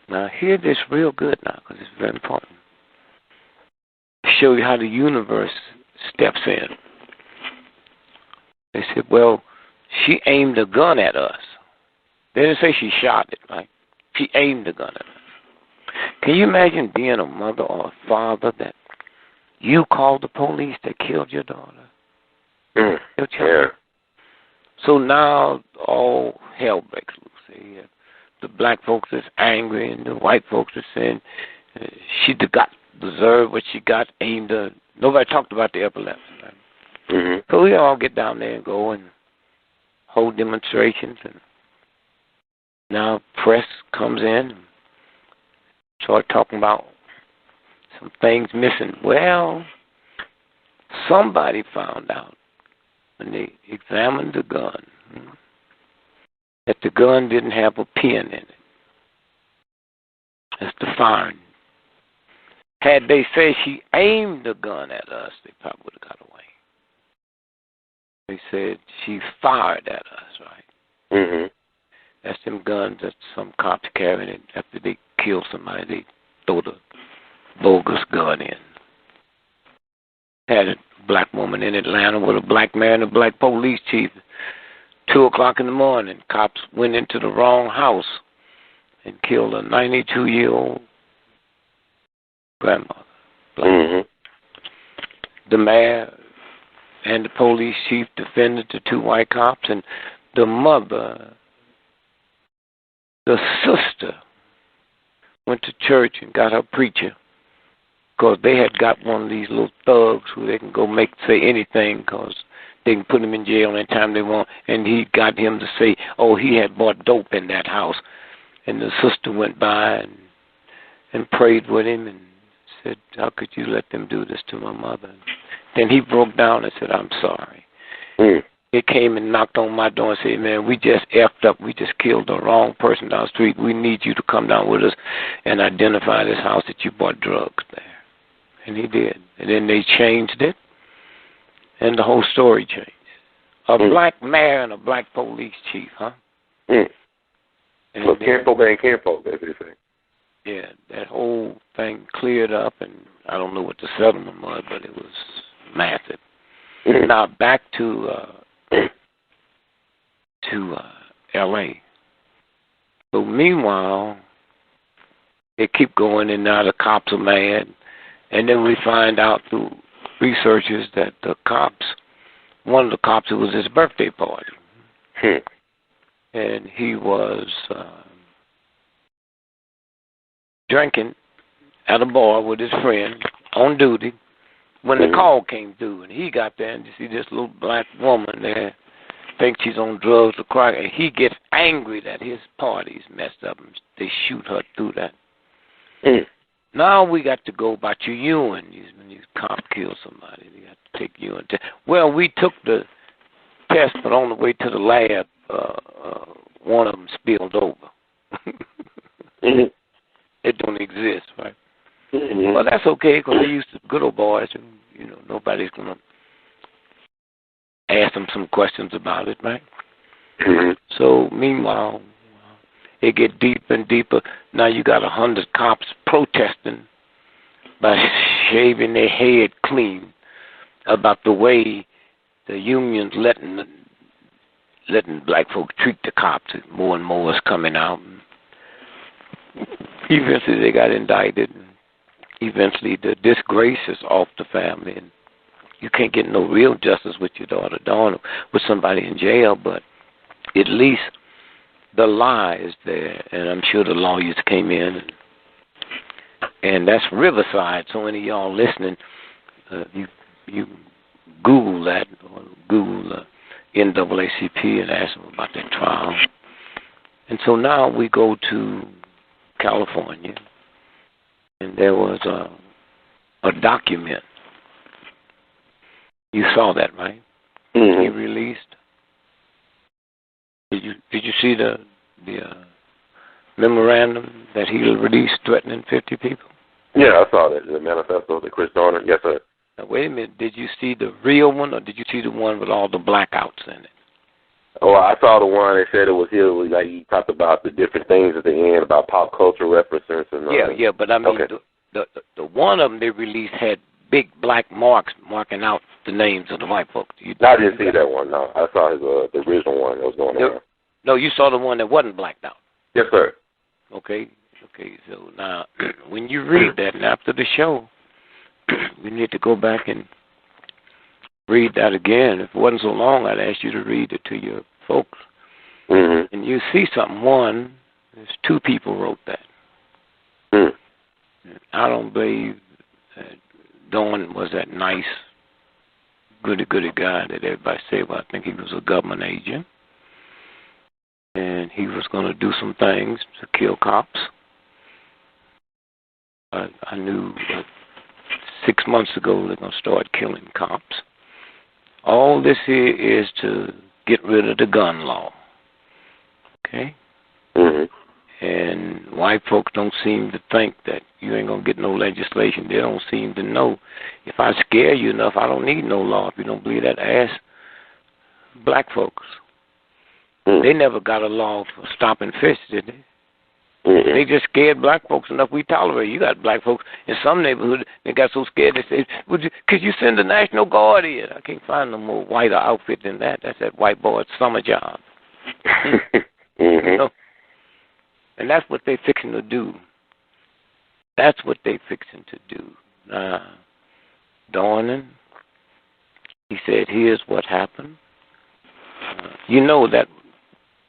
Now, hear this real good now, because it's very important. To show you how the universe steps in. They said, well, she aimed a gun at us. They didn't say she shot it, right? She aimed a gun at us. Can you imagine being a mother or a father that you called the police that killed your daughter? Mm. Your child? Yeah. So now all hell breaks loose. The black folks is angry, and the white folks are saying she deserved what she got, aimed her. Nobody talked about the epilepsy. Right? Mm-hmm. So we all get down there and go and hold demonstrations, and now press comes in and start talking about some things missing. Well, somebody found out when they examined the gun that the gun didn't have a pin in it. That's the firing. Had they said she aimed the gun at us, they probably would have got away. They said she fired at us, right? Mm-hmm. That's them guns that some cops carry, and after they kill somebody, they throw the bogus gun in. Had a black woman in Atlanta with a black man and a black police chief. 2 o'clock in the morning, cops went into the wrong house and killed a 92-year-old grandmother. Mm-hmm. The mayor and the police chief defended the 2 white cops, and the mother, the sister, went to church and got her preacher, because they had got one of these little thugs who they can go say anything, because they can put him in jail anytime they want, and he got him to say, oh, he had bought dope in that house. And the sister went by and prayed with him and said, how could you let them do this to my mother? Then he broke down and said, I'm sorry. Mm. He came and knocked on my door and said, man, we just effed up. We just killed the wrong person down the street. We need you to come down with us and identify this house that you bought drugs there. And he did. And then they changed it, and the whole story changed. A black mayor and a black police chief, huh? Mm. And so Campo Bay, that's what they say. Yeah, that whole thing cleared up, and I don't know what the settlement was, but it was massive. Mm. Now back to L.A. So meanwhile, they keep going, and now the cops are mad, and then we find out through researchers that the cops, one of the cops, it was his birthday party, and he was drinking at a bar with his friend on duty when the call came through, and he got there and you see this little black woman there, thinks she's on drugs or crack, and he gets angry that his party's messed up, and they shoot her through that. Now we got to go by to urine. When these cops kill somebody, they got to take urine test. Well, we took the test, but on the way to the lab, one of them spilled over. It don't exist, right? Well, that's okay, because they used to good old boys, and nobody's gonna ask them some questions about it, right? So meanwhile, it get deeper and deeper. Now you got 100 cops protesting by shaving their head clean about the way the unions letting black folks treat the cops. More and more is coming out. Eventually they got indicted. And eventually the disgrace is off the family. And you can't get no real justice with your daughter Dawn, with somebody in jail, but at least the lie is there. And I'm sure the lawyers came in. And that's Riverside. So any of y'all listening, you Google that, or Google NAACP and ask them about that trial. And so now we go to California, and there was a document. You saw that, right? He released. Did you see the memorandum that he released threatening 50 people? Yeah, I saw that, the manifesto, the Chris Dorner. Yes, sir. Now, wait a minute. Did you see the real one, or did you see the one with all the blackouts in it? Oh, I saw the one that said it was here. Like he talked about the different things at the end about pop culture references and. Yeah, but I mean, okay. the one of them they released had big black marks marking out the names of the white folks. I didn't see that one. No, I saw his the original one that was going on. No, you saw the one that wasn't blacked out. Yes, sir. Okay. So now, when you read that, and after the show, you need to go back and read that again. If it wasn't so long, I'd ask you to read it to your folks. Mm-hmm. And you see something. One, there's 2 people wrote that. Mm. I don't believe that Dawn was that nice, goody guy that everybody said. Well, I think he was a government agent, and he was going to do some things to kill cops. I knew that 6 months ago they're going to start killing cops. All this here is to get rid of the gun law. Okay? Mm-hmm. And white folks don't seem to think that you ain't going to get no legislation. They don't seem to know. If I scare you enough, I don't need no law. If you don't believe that, ask black folks. Mm-hmm. They never got a law for stopping fish, did they? Mm-hmm. They just scared black folks enough. We tolerate. You got black folks in some neighborhoods. They got so scared they said, "Could you send the National Guard in?" I can't find no more whiter outfit than that. That's that white boy's summer job. Mm-hmm. You know? And that's what they fixing to do. That's what they fixing to do. Dornan, he said, "Here's what happened." You know that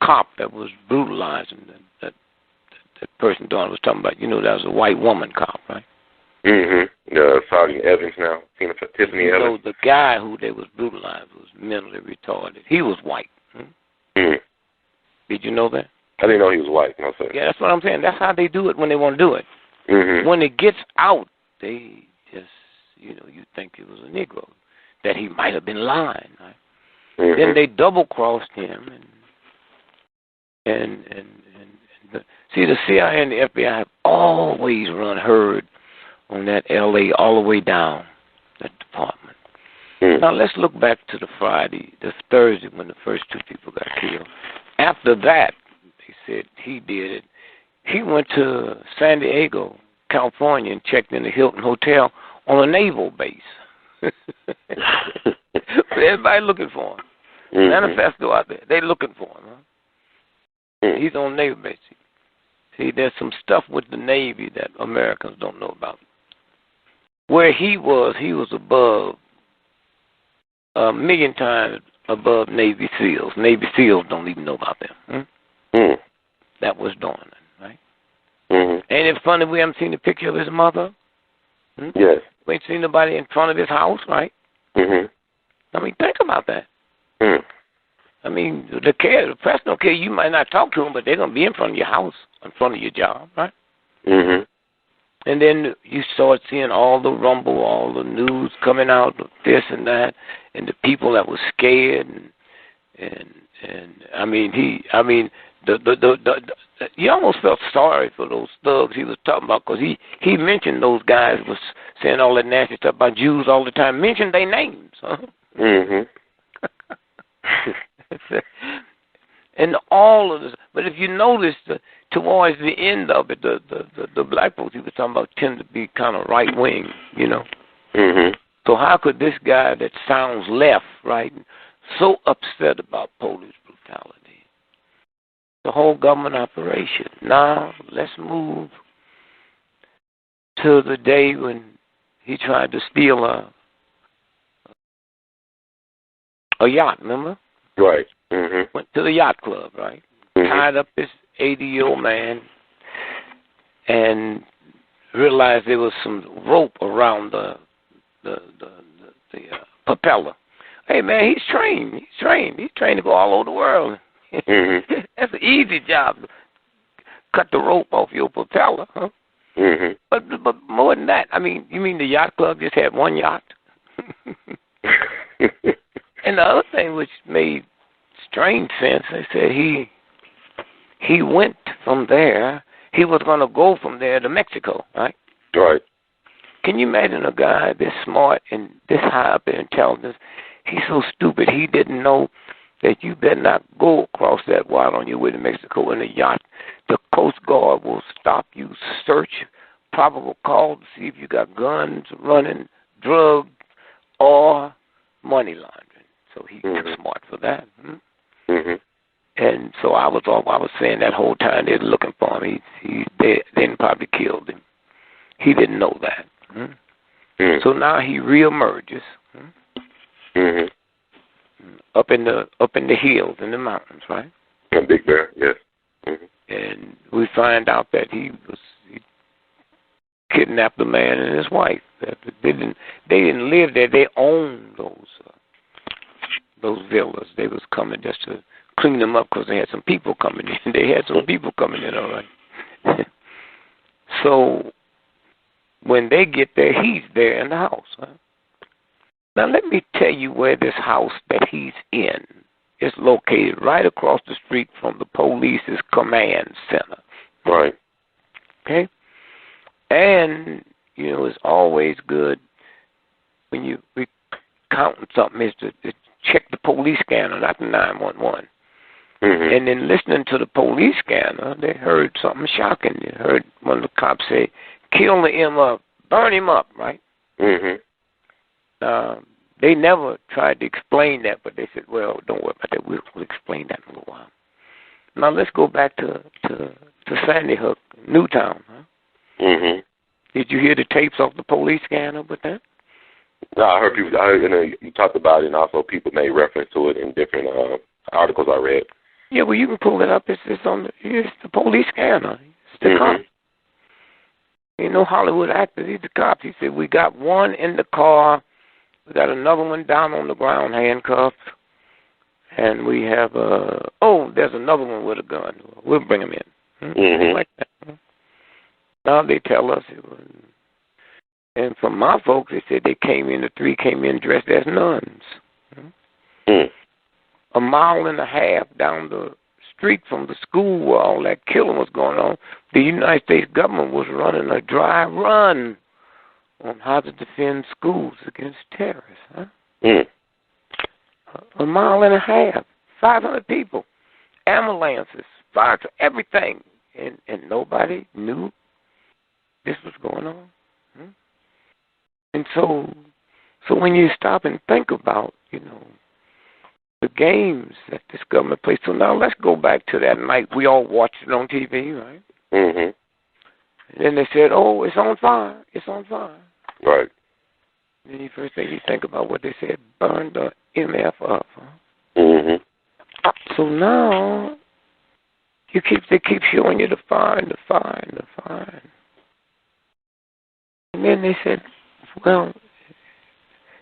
cop that was brutalizing that person Dawn was talking about, you know that was a white woman cop, right? Mm-hmm. Sergeant Evans now. Tiffany Evans. So the guy who they was brutalized was mentally retarded. He was white. Mm-hmm. Did you know that? I didn't know he was white. No, sir. Yeah, that's what I'm saying. That's how they do it when they want to do it. Mm-hmm. When it gets out, they just, you think it was a Negro, that he might have been lying, right? Mm-hmm. Then they double-crossed him and see, the CIA and the FBI have always run herd on that L.A. all the way down that department. Mm-hmm. Now, let's look back to the Thursday when the first 2 people got killed. After that, they said he did it. He went to San Diego, California, and checked in the Hilton Hotel on a naval base. Everybody looking for him. Mm-hmm. Manifesto out there. They looking for him. Huh? Mm-hmm. He's on naval base. See, there's some stuff with the Navy that Americans don't know about. Where he was above, a million times above Navy SEALs. Navy SEALs don't even know about them. Mm-hmm. That was Dornan, right? Mm-hmm. Ain't it funny we haven't seen a picture of his mother? Yes. We ain't seen nobody in front of his house, right? Mm-hmm. I mean, think about that. Mm. I mean, the press don't care. You might not talk to them, but they're going to be in front of your house, in front of your job, right? Mm-hmm. And then you start seeing all the rumble, all the news coming out of this and that, and the people that were scared, and I mean, you almost felt sorry for those thugs he was talking about, because he mentioned those guys was saying all that nasty stuff about Jews all the time. Mentioned their names, huh? Mm-hmm. And all of this, but if you notice, towards the end of it, the black folks he was talking about tend to be kind of right wing, Mm-hmm. So how could this guy that sounds left, right, so upset about police brutality? The whole government operation. Now let's move to the day when he tried to steal a yacht. Remember? Right. Mm-hmm. Went to the yacht club, right? Mm-hmm. Tied up this 80-year-old man and realized there was some rope around the propeller. Hey, man, he's trained. He's trained to go all over the world. Mm-hmm. That's an easy job. Cut the rope off your propeller, huh? Mm-hmm. But more than that, I mean, you mean the yacht club just had one yacht? And the other thing which made strange sense, they said he went from there. He was going to go from there to Mexico, right? Right. Can you imagine a guy this smart and this high up in intelligence? He's so stupid he didn't know that you better not go across that water on your way to Mexico in a yacht. The Coast Guard will stop you, search, probable cause to see if you got guns running, drugs, or money laundering. So he's too smart for that. And so I was saying that whole time they were looking for him. They didn't probably killed him. He didn't know that. So now he reemerges up in the hills, in the mountains, right? Big Bear, yes. And we find out that he kidnapped a man and his wife. They didn't live there. They owned those villas. They was coming just to clean them up because they had some people coming in. They had some people coming in, all right. So when they get there, he's there in the house. Huh? Now let me tell you where this house that he's in is located, right across the street from the police's command center. Right. Okay? And, you know, it's always good when we counting something is to check the police scanner, not the 911. And then listening to the police scanner, they heard something shocking. They heard one of the cops say, kill him up, burn him up, right? They never tried to explain that, but they said, well, don't worry about that. We'll explain that in a little while. Now let's go back to Sandy Hook, Newtown. Huh? Did you hear the tapes off the police scanner with that? No, I heard people. You talked about it, and also people made reference to it in different articles I read. Yeah, well, you can pull it up. It's the police scanner. It's the cop. Ain't no Hollywood actors. He's the cops. He said, we got one in the car. We got another one down on the ground handcuffed. And we have there's another one with a gun. We'll bring him in. Like that. Now they tell us it was. And from my folks, they said the three came in dressed as nuns. A mile and a half down the street from the school where all that killing was going on, the United States government was running a dry run on how to defend schools against terrorists. Huh? A mile and a half, 500 people, ambulances, fire, everything, and nobody knew this was going on. And so when you stop and think about, you know, the games that this government plays. So now let's go back to that night. We all watched it on TV, right? And then they said, oh, it's on fire. It's on fire. Right. And then the first thing you think about what they said, burn the MF up. Huh? So now they keep showing you the fire and the fire and the fire. And then they said, well,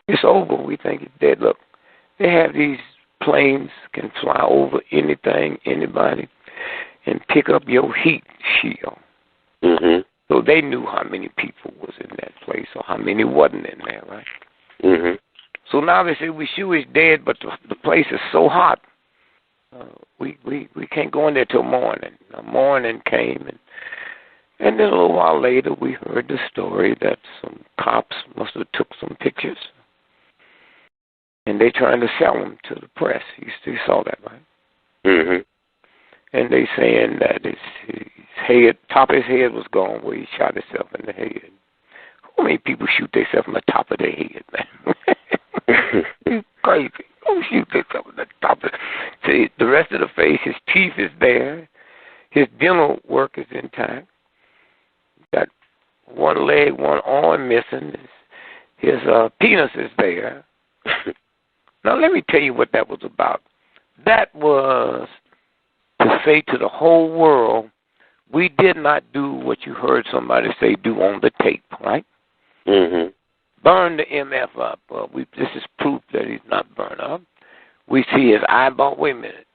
it's over. We think it's dead. Look, they have these planes can fly over anything, anybody, and pick up your heat shield. So they knew how many people was in that place or how many wasn't in there, right? So now they say we sure is dead, but the place is so hot, we can't go in there till morning. Morning came, and then a little while later we heard the story that some cops must have took some pictures. And they trying to sell them to the press. You saw that, right? And they saying that his head, top of his head was gone where he shot himself in the head. How many people shoot themselves in the top of their head, man? It's crazy. Who shoot themselves in the top of see, the rest of the face, his teeth is there. His dental work is intact. Got one leg, one arm missing. His penis is there. Now, let me tell you what that was about. That was to say to the whole world, we did not do what you heard somebody say do on the tape, right? Burn the MF up. Well, this is proof that he's not burned up. We see his eyeball. Wait a minute.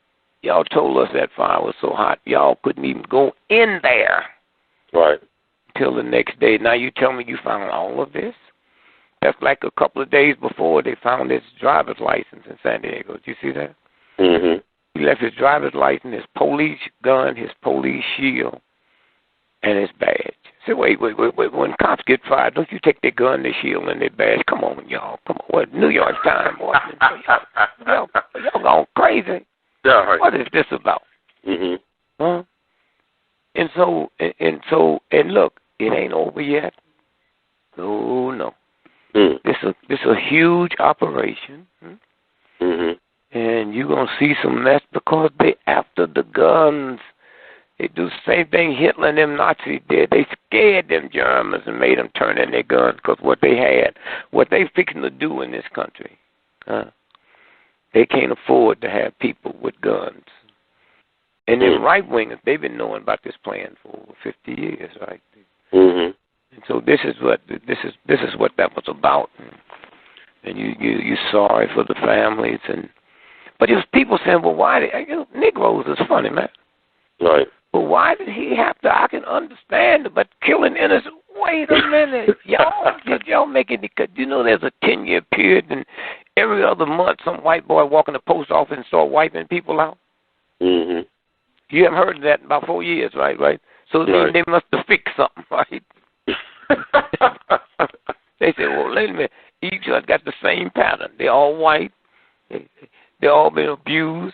Y'all told us that fire was so hot, y'all couldn't even go in there. Right. Till the next day. Now, you tell me you found all of this? That's like a couple of days before they found his driver's license in San Diego. Did you see that? He left his driver's license, his police gun, his police shield, and his badge. Say, wait. When cops get fired, don't you take their gun, their shield, and their badge? Come on, y'all. Come on. What, New York Times, Washington, y'all going crazy. Yeah, right. What is this about? Mm-hmm. Huh? And look, it ain't over yet. No. This is a huge operation. Mm-hmm. And you're going to see some mess because they after the guns. They do the same thing Hitler and them Nazis did. They scared them Germans and made them turn in their guns because what they fixing to do in this country, they can't afford to have people with guns. And then right-wingers, they've been knowing about this plan for over 50 years, right? Mm-hmm. And so this is what that was about. And you sorry for the families, but it was people saying, well, why Negroes is funny, man. Right. But why did he have to? I can understand it, but killing innocent. Wait a minute, did y'all make it? Because you know there's a 10-year period, and every other month some white boy walk in the post office and start wiping people out. Mm-hmm. You haven't heard of that in about 4 years, right? So then they must have fixed something, right? They said, well, wait a minute. Each of us got the same pattern. They're all white. They all been abused.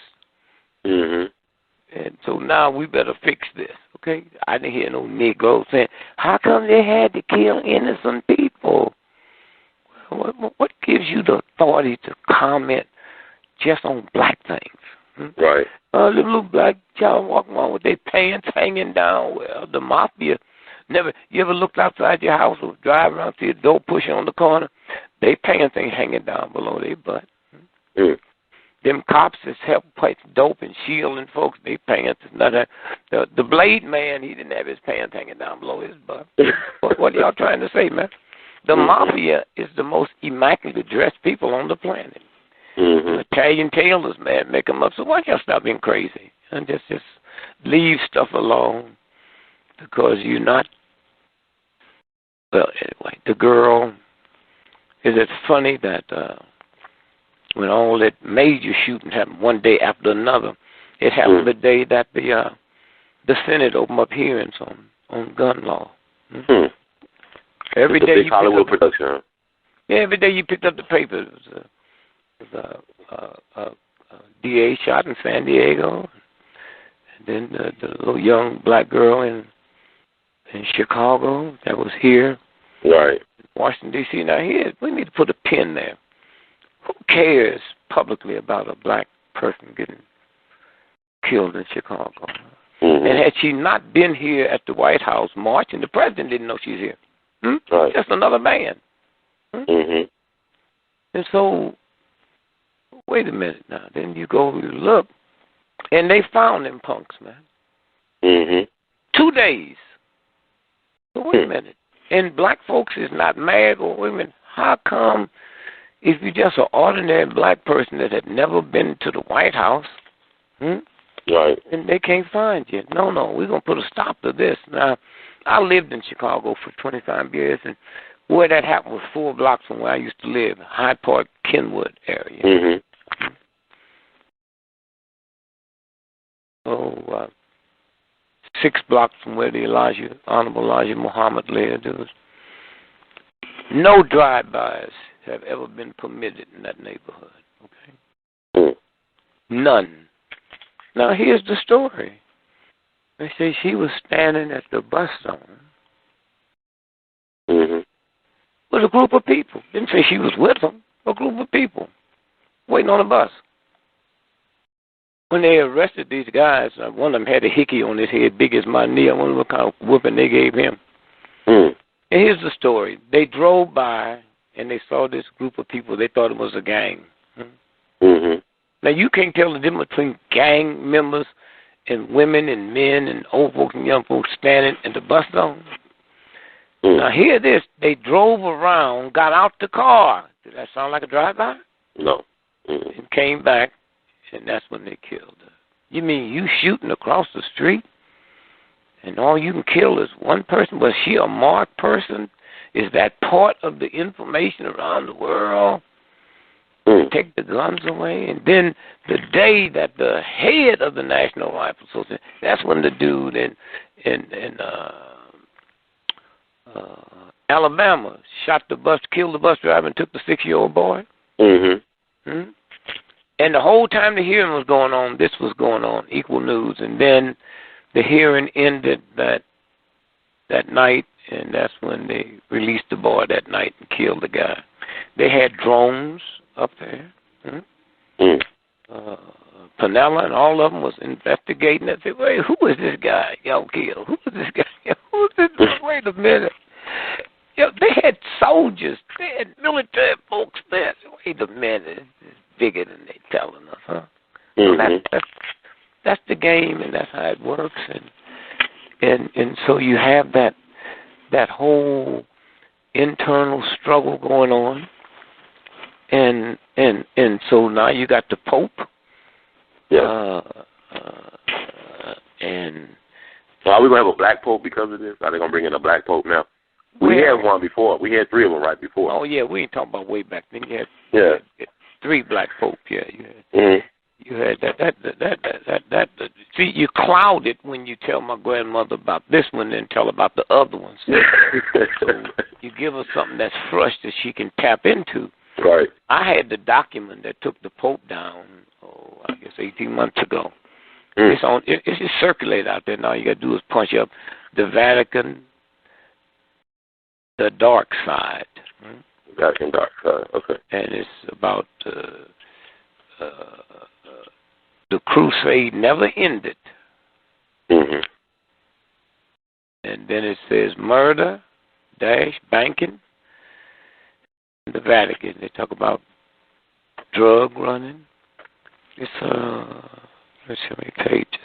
Mm-hmm. And so now we better fix this, okay? I didn't hear no Negro saying, how come they had to kill innocent people? What gives you the authority to comment just on black things? Right. Little black child walking around with their pants hanging down. Well, the mafia you ever looked outside your house or drive around, see a door pushing on the corner? They pants ain't hanging down below their butt. Them cops that's help fight dope and shielding folks, they pants is nothing. The blade man, he didn't have his pants hanging down below his butt. What are y'all trying to say, man? The mafia is the most immaculately dressed people on the planet. Italian tailors, man, make them up. So why y'all stop being crazy and just leave stuff alone? Because you're not. Well, anyway, the girl. Is it funny that when all that major shooting happened one day after another, it happened the day that the Senate opened up hearings on gun law. Every day big Hollywood production. Yeah, every day you picked up the paper. It was a DA shot in San Diego, and then the little young black girl in Chicago that was here. Right. Washington, D.C. Now, here, we need to put a pin there. Who cares publicly about a black person getting killed in Chicago? And had she not been here at the White House marching, the president didn't know she's here. Right. Just another man. And so, wait a minute now. Then you go look, and they found them punks, man. 2 days. So wait a minute. And black folks is not mad or women. How come if you're just an ordinary black person that had never been to the White House, right, and they can't find you? No, we're going to put a stop to this. Now, I lived in Chicago for 25 years, and where that happened was 4 blocks from where I used to live, Hyde Park, Kenwood area. So, 6 blocks from where the Honorable Elijah Muhammad lived. There was no drive-bys have ever been permitted in that neighborhood. Okay, none. Now here's the story. They say she was standing at the bus stop with a group of people. Didn't say she was with them. A group of people waiting on a bus. When they arrested these guys, one of them had a hickey on his head, big as my knee. I wonder what kind of whooping they gave him. And here's the story. They drove by, and they saw this group of people. They thought it was a gang. Now, you can't tell the difference between gang members and women and men and old folks and young folks standing in the bus stop. Now, hear this. They drove around, got out the car. Did that sound like a drive-by? No. And came back. And that's when they killed her. You mean you shooting across the street, and all you can kill is one person? Was she a marked person? Is that part of the information around the world? take the guns away. And then the day that the head of the National Rifle Association, that's when the dude in Alabama killed the bus driver and took the 6-year-old boy. And the whole time the hearing was going on, this was going on, Equal News. And then the hearing ended that night, and that's when they released the boy that night and killed the guy. They had drones up there. Panella and all of them was investigating it. They said, wait, who is this guy y'all killed? Who is this guy? Who is this? Wait a minute. They had soldiers. They had military folks there. Wait a minute. It's bigger than they telling us, huh? So that's the game, and that's how it works. And so you have that whole internal struggle going on. And so now you got the Pope. And are we gonna have a black Pope because of this? Are they gonna bring in a black Pope now? We had one before. We had 3 of them right before. Oh yeah, we ain't talking about way back then. You had 3 black Popes. Yeah, you had. You had that. See, you cloud it when you tell my grandmother about this one and tell about the other ones. So you give her something that's fresh that she can tap into. Right. I had the document that took the Pope down, I guess 18 months ago. It's just circulated out there now. All you got to do is punch up the Vatican, the dark side. Vatican dark side, okay. And it's about the crusade never ended. And then it says murder, banking, the Vatican. They talk about drug running. It's let's see how many pages.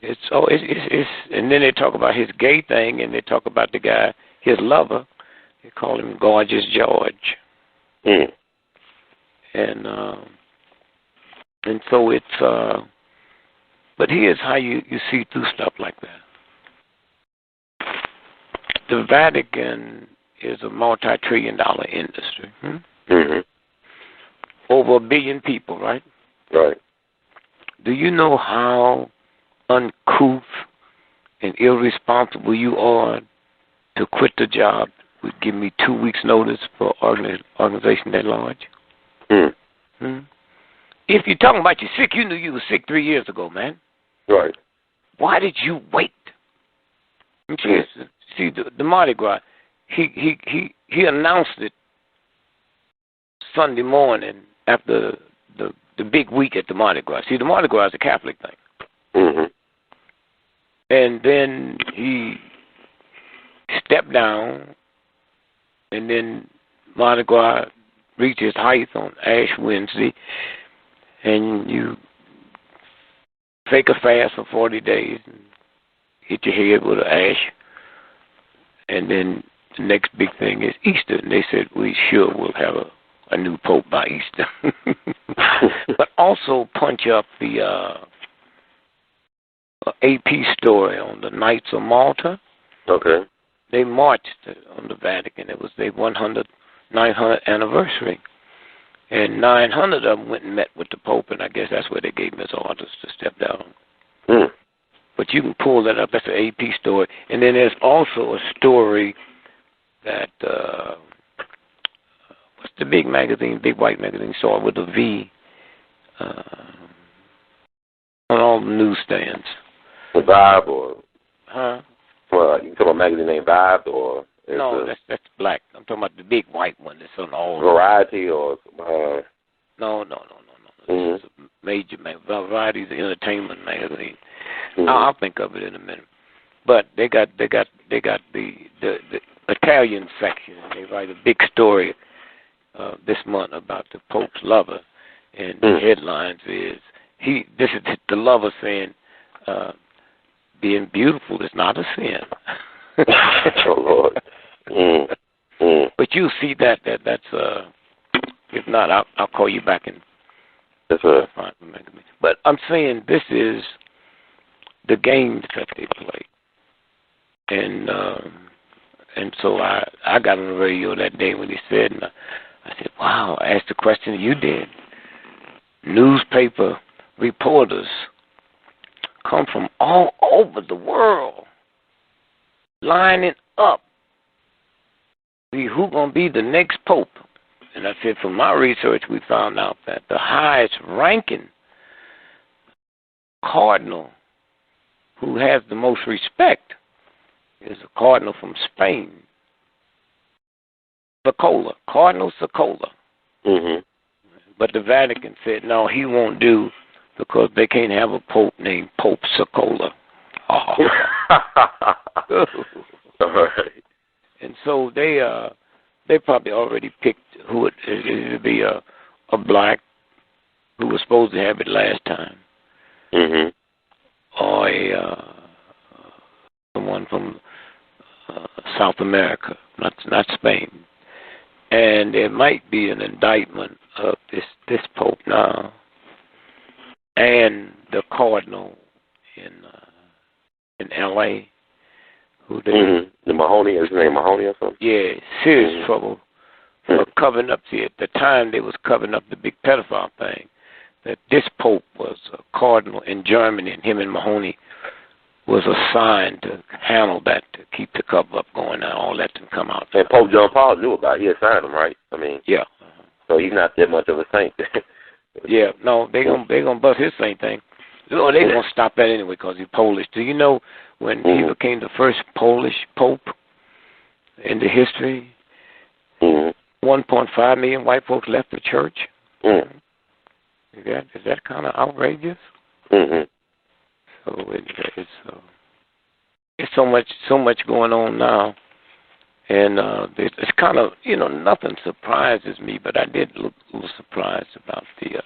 It's and then they talk about his gay thing, and they talk about the guy, his lover. They call him Gorgeous George. And so it's but here's how you see through stuff like that. The Vatican is a multi-trillion-dollar industry. Over 1 billion people, right? Right. Do you know how uncouth and irresponsible you are to quit the job? Would give me 2 weeks' notice for organization that large. If you're talking about you're sick, you knew you were sick 3 years ago, man. Right. Why did you wait? See, the Mardi Gras, he announced it Sunday morning after the big week at the Mardi Gras. See, the Mardi Gras is a Catholic thing. And then he stepped down, and then Mardi Gras reached its height on Ash Wednesday, and you fake a fast for 40 days and hit your head with an ash, and then the next big thing is Easter, and they said we sure will have a new pope by Easter. But also punch up the AP story on the Knights of Malta. Okay. They marched on the Vatican. It was their 900th anniversary. And 900 of them went and met with the Pope, and I guess that's where they gave him his orders to step down. But you can pull that up. That's an AP story. And then there's also a story that, what's the big white magazine, saw with a V on all the newsstands. The Vibe or? Huh? Well, you talking about a magazine named Vibe or? No, that's black. I'm talking about the big white one that's on all. Variety or? No. It's a major Variety is an entertainment magazine. I'll think of it in a minute. But they got the Italian section. They write a big story this month about the Pope's lover, and the headlines is this is the lover saying, being beautiful is not a sin. Oh Lord. But you see that's if not, I'll call you back and find the magazine. But I'm saying this is the games that they play, and so I got on the radio that day when he said, and I said, wow, I asked the question you did. Newspaper reporters come from all over the world lining up. Who's going to be the next pope? And I said, from my research, we found out that the highest ranking cardinal who has the most respect is a cardinal from Spain, Cardinal Socola. Mm-hmm. But the Vatican said, no, he won't do because they can't have a pope named Pope Socola. All right. And so they probably already picked who it would be a black who was supposed to have it last time, or someone from South America, not Spain, and there might be an indictment of this pope now, and the cardinal in L.A. who they the Mahoney, is his name Mahoney or something? Yeah, serious trouble for covering up. See, at the time they was covering up the big pedophile thing. That this pope was a cardinal in Germany, and him and Mahoney was assigned to handle that, to keep the cover-up going on, all that to come out. And Pope John Paul knew about it. He assigned him, right? I mean, yeah. So he's not that much of a saint. Yeah, no, they gonna bust his same thing. No, they gonna stop that anyway because he's Polish. Do you know when he became the first Polish pope in the history? 1.5 million white folks left the church. Is that kind of outrageous? So it's so much going on now, and it's kind of, nothing surprises me, but I did look a little surprised about the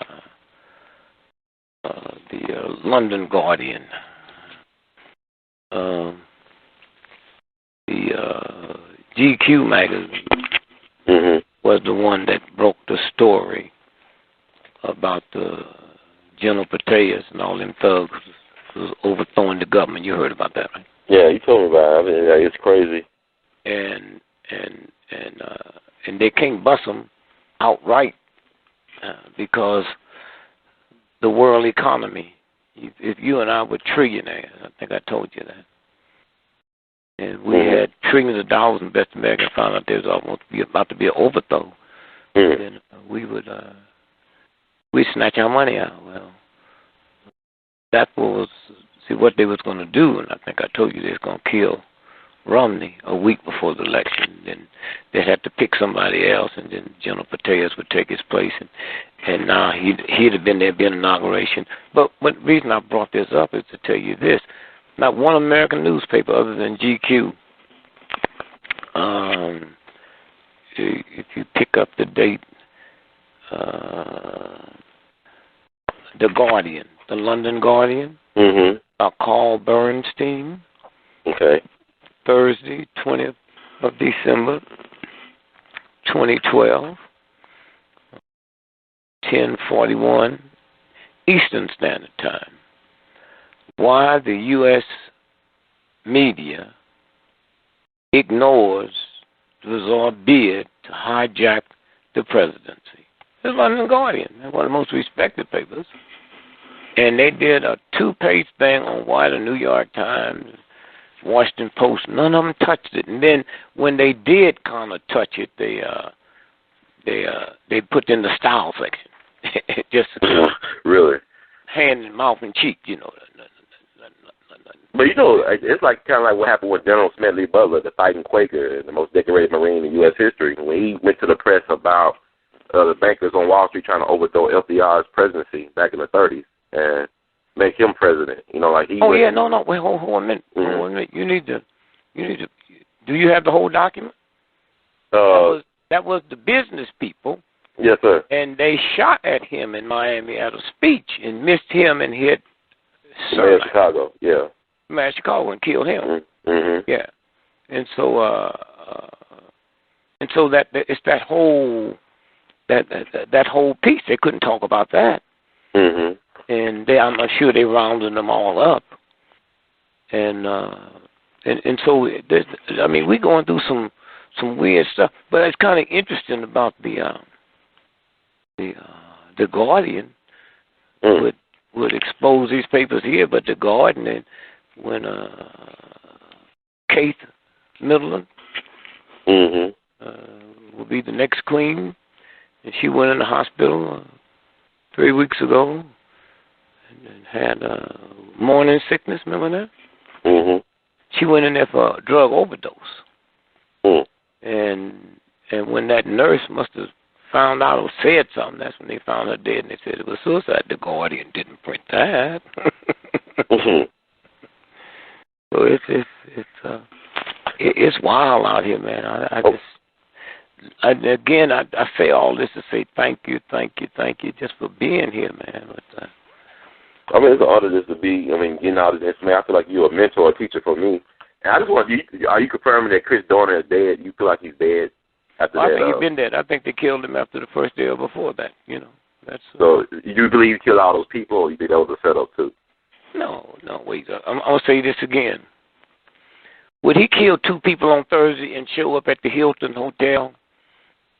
London Guardian, the GQ magazine was the one that broke the story about the General Petraeus and all them thugs was overthrowing the government. You heard about that, right? Yeah, you told me about it. I mean, it's crazy. And they can't bust them outright because the world economy. If you and I were trillionaires, I think I told you that, and we had trillions of dollars in Best America, and found out there was about to be an overthrow, then we would we'd snatch our money out. Well, that was what they was going to do, and I think I told you they was going to kill Romney a week before the election. Then they had to pick somebody else, and then General Petraeus would take his place, and now he'd have been there, been inauguration. But the reason I brought this up is to tell you this: not one American newspaper other than GQ. If you pick up the date, the Guardian, the London Guardian, Carl Bernstein. Okay. Thursday, 20th of December, 2012, 10:41 Eastern Standard Time. Why the U.S. media ignores the bizarre bid to hijack the presidency. The London Guardian, one of the most respected papers. And they did a 2-page thing on why the New York Times, Washington Post, none of them touched it. And then when they did kind of touch it, they put in the style section. Just really hand and mouth and cheek, But it's like kind of like what happened with General Smedley Butler, the fighting Quaker, the most decorated Marine in U.S. history, when he went to the press about the bankers on Wall Street trying to overthrow FDR's presidency back in the 30s and make him president. Like he. Oh yeah, no. Wait, hold a minute. Hold a minute. You need to. Do you have the whole document? That was the business people. Yes, sir. And they shot at him in Miami at a speech and missed him and hit Mayor of Chicago. Yeah. Mayor of Chicago and killed him. Yeah. And so that it's that whole piece. They couldn't talk about that. And I'm sure they rounded them all up. And so we're going through some weird stuff. But it's kind of interesting about the Guardian would expose these papers here, but the Guardian, when Kate Middleton will be the next queen, and she went in the hospital 3 weeks ago and had morning sickness. Remember that? She went in there for a drug overdose, and when that nurse must have found out or said something, that's when they found her dead, and they said it was suicide. The Guardian didn't print that. So it's wild out here, man. I say all this to say thank you just for being here, man. But, I mean, it's an honor just to be, getting all this information. I feel like you're a mentor or a teacher for me. And I just want are you confirming that Chris Dorner is dead? You feel like he's dead after that? I think he's been dead. I think they killed him after the first day or before that, That's, so you believe he killed all those people, or you think that was a setup too? No, wait. I'm going to say this again. Would he kill 2 people on Thursday and show up at the Hilton Hotel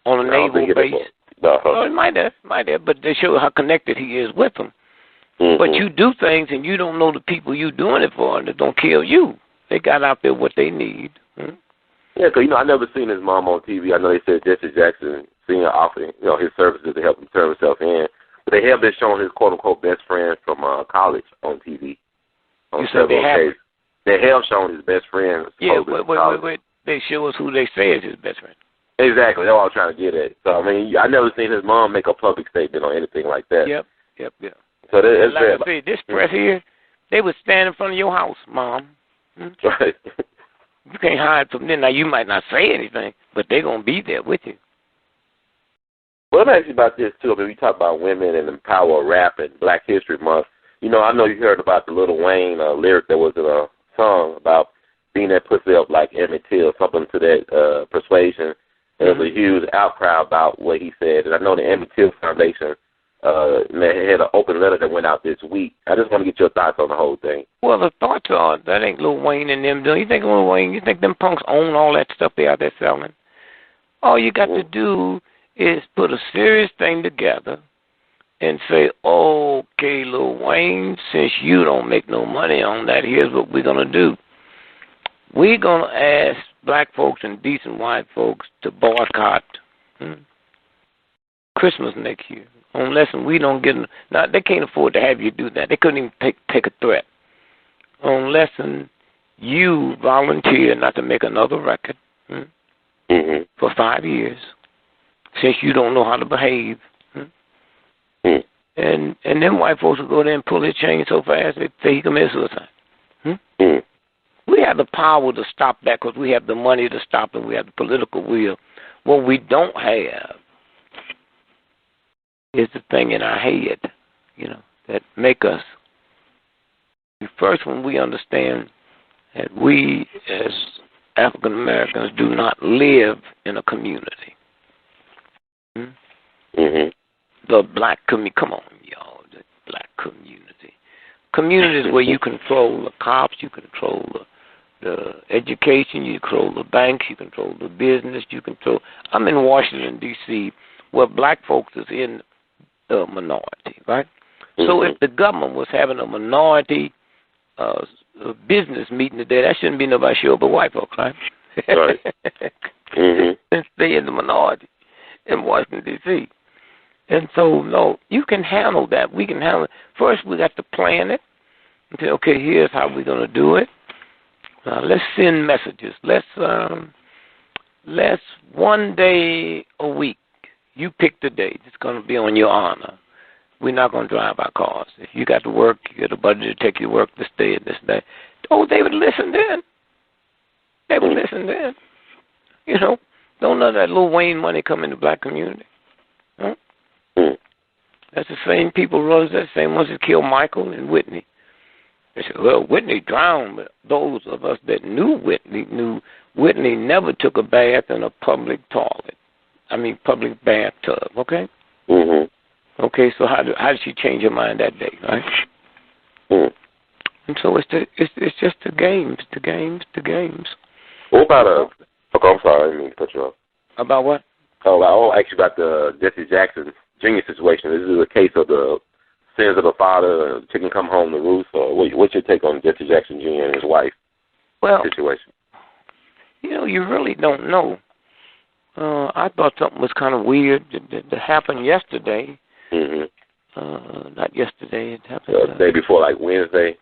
on a naval base? Oh, it might have, but they show how connected he is with them. But you do things and you don't know the people you're doing it for, and they don't kill you. They got out there what they need. Yeah, because, I never seen his mom on TV. I know they said Jesse Jackson seen her offering, his services to help him turn himself in. But they have been showing his quote-unquote best friend from college on TV. You said they have? They have shown his best friend. Yeah, wait. They show us who they say is his best friend. Exactly. That's what I was trying to get at. So, I never seen his mom make a public statement or anything like that. Yep. So that's like I say, this press here, they would stand in front of your house, Mom. Right. You can't hide from them. Now, you might not say anything, but they're going to be there with you. Well, let me ask you about this, too. We talk about women and the power of rap and Black History Month. I know you heard about the Lil Wayne lyric that was in a song about being that pussy up like Emmett Till, something to that persuasion. And there was a huge outcry about what he said. And I know the Emmett Till Foundation had an open letter that went out this week. I just want to get your thoughts on the whole thing. Well, the thoughts are that ain't Lil Wayne and them doing. You think Lil Wayne, you think them punks own all that stuff they out there selling? All you got to do is put a serious thing together and say, okay, Lil Wayne, since you don't make no money on that, here's what we're going to do. We're going to ask black folks and decent white folks to boycott Christmas next year. Unless we don't get – now, they can't afford to have you do that. They couldn't even take a threat. Unless you volunteer not to make another record for 5 years, since you don't know how to behave. And then white folks will go there and pull his chain so fast they say he commits suicide. We have the power to stop that because we have the money to stop it. We have the political will. What we don't have is the thing in our head, that make us. First, when we understand that we as African Americans do not live in a community. The black community, come on, y'all, the black community. Communities where you control the cops, you control the education, you control the banks, you control the business, I'm in Washington, D.C., where black folks is in the minority, right? So if the government was having a minority business meeting today, that shouldn't be nobody sure but white folks, right? Right. Since they in the minority in Washington, D.C. And so, no, you can handle that. We can handle it. First, we got to plan it and say, okay, here's how we're going to do it. Let's send messages. Let's 1 day a week. You pick the day. It's going to be on your honor. We're not going to drive our cars. If you got to work, you got a budget to take you to work this day and this day. Oh, they would listen then. They would listen then. Don't let that Lil Wayne money come in the black community. Huh? That's the same people runs that same ones that killed Michael and Whitney. They said, well, Whitney drowned, but those of us that knew Whitney never took a bath in a public toilet. Public bathtub, okay? Okay, so how did she change her mind that day, right? And so it's just the games. What about Okay, I'm sorry. I didn't mean to cut you off. About what? Oh, I'll ask you about the Jesse Jackson Jr. situation. This is a case of the sins of the father, chicken come home to roost, or what's your take on Jesse Jackson Jr. and his wife situation? You really don't know. I thought something was kind of weird that happened yesterday. Not yesterday. It happened the day before, like Wednesday.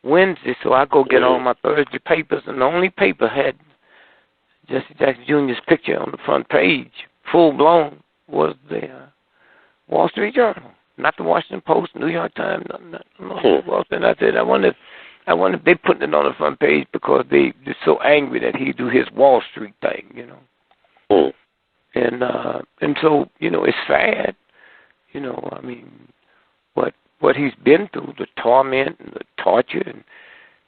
Wednesday, so I go get all my Thursday papers, and the only paper had Jesse Jackson Jr.'s picture on the front page, full blown, was the Wall Street Journal, not the Washington Post, New York Times, nothing. And I said, I wonder if they putting it on the front page because they're so angry that he do his Wall Street thing, And so, it's sad, I mean, what he's been through, the torment and the torture,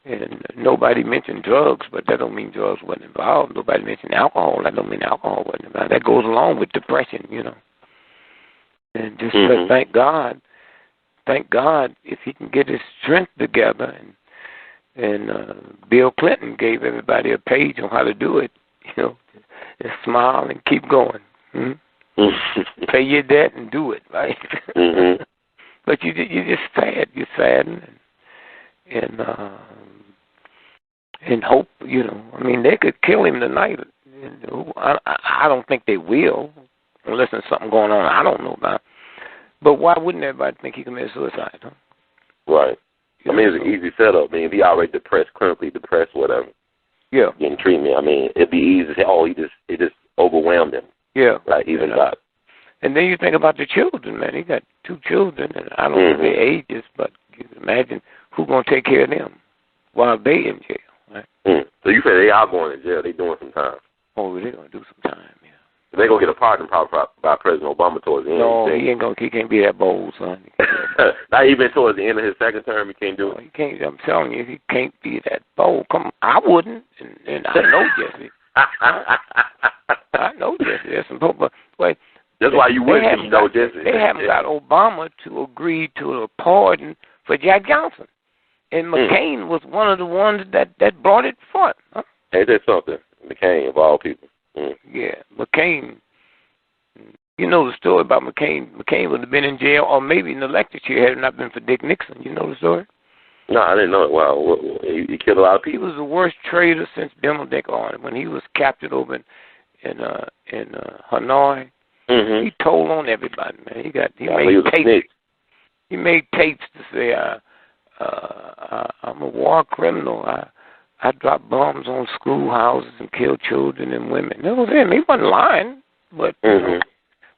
and nobody mentioned drugs, but that don't mean drugs wasn't involved. Nobody mentioned alcohol, that don't mean alcohol wasn't involved. That goes along with depression, And just thank God if he can get his strength together, and Bill Clinton gave everybody a page on how to do it, just smile and keep going. Pay your debt and do it, right? But you're just sad. You're saddened, and hope. I mean, they could kill him tonight. I don't think they will, unless there's something going on I don't know about. But why wouldn't everybody think he committed suicide? Huh? Right. I mean, it's an easy setup. I mean, if he already depressed, clinically depressed, whatever. Yeah. Getting treatment. I mean, it'd be easy to say, it just overwhelmed him. Yeah. Like, even God. And then you think about the children, man. He got 2 children, and I don't know their ages, but you can imagine who's going to take care of them while they in jail, right? So you say they are going to jail. They doing some time. Oh, they're going to do some time, yeah. They're going to get a pardon probably by President Obama towards the end. No, he can't be that bold, son. Not even towards the end of his second term, he can't do it. He can't. I'm telling you, he can't be that bold. Come on, I wouldn't, and I know Jesse. I know Jesse. There's some people, but that's why you wouldn't know Jesse. They haven't got Obama to agree to a pardon for Jack Johnson. And McCain was one of the ones that brought it forth. Huh? Ain't that something? McCain, of all people. Yeah, McCain. You know the story about McCain. McCain would have been in jail, or maybe in the lecture chair had it not been for Dick Nixon. You know the story? No, I didn't know it. Wow, he killed a lot of people. He was the worst traitor since Benedict Arnold. When he was captured over in Hanoi, he told on everybody, man. He made tapes to say, I'm a war criminal. I dropped bombs on schoolhouses and killed children and women. That was him. He wasn't lying, but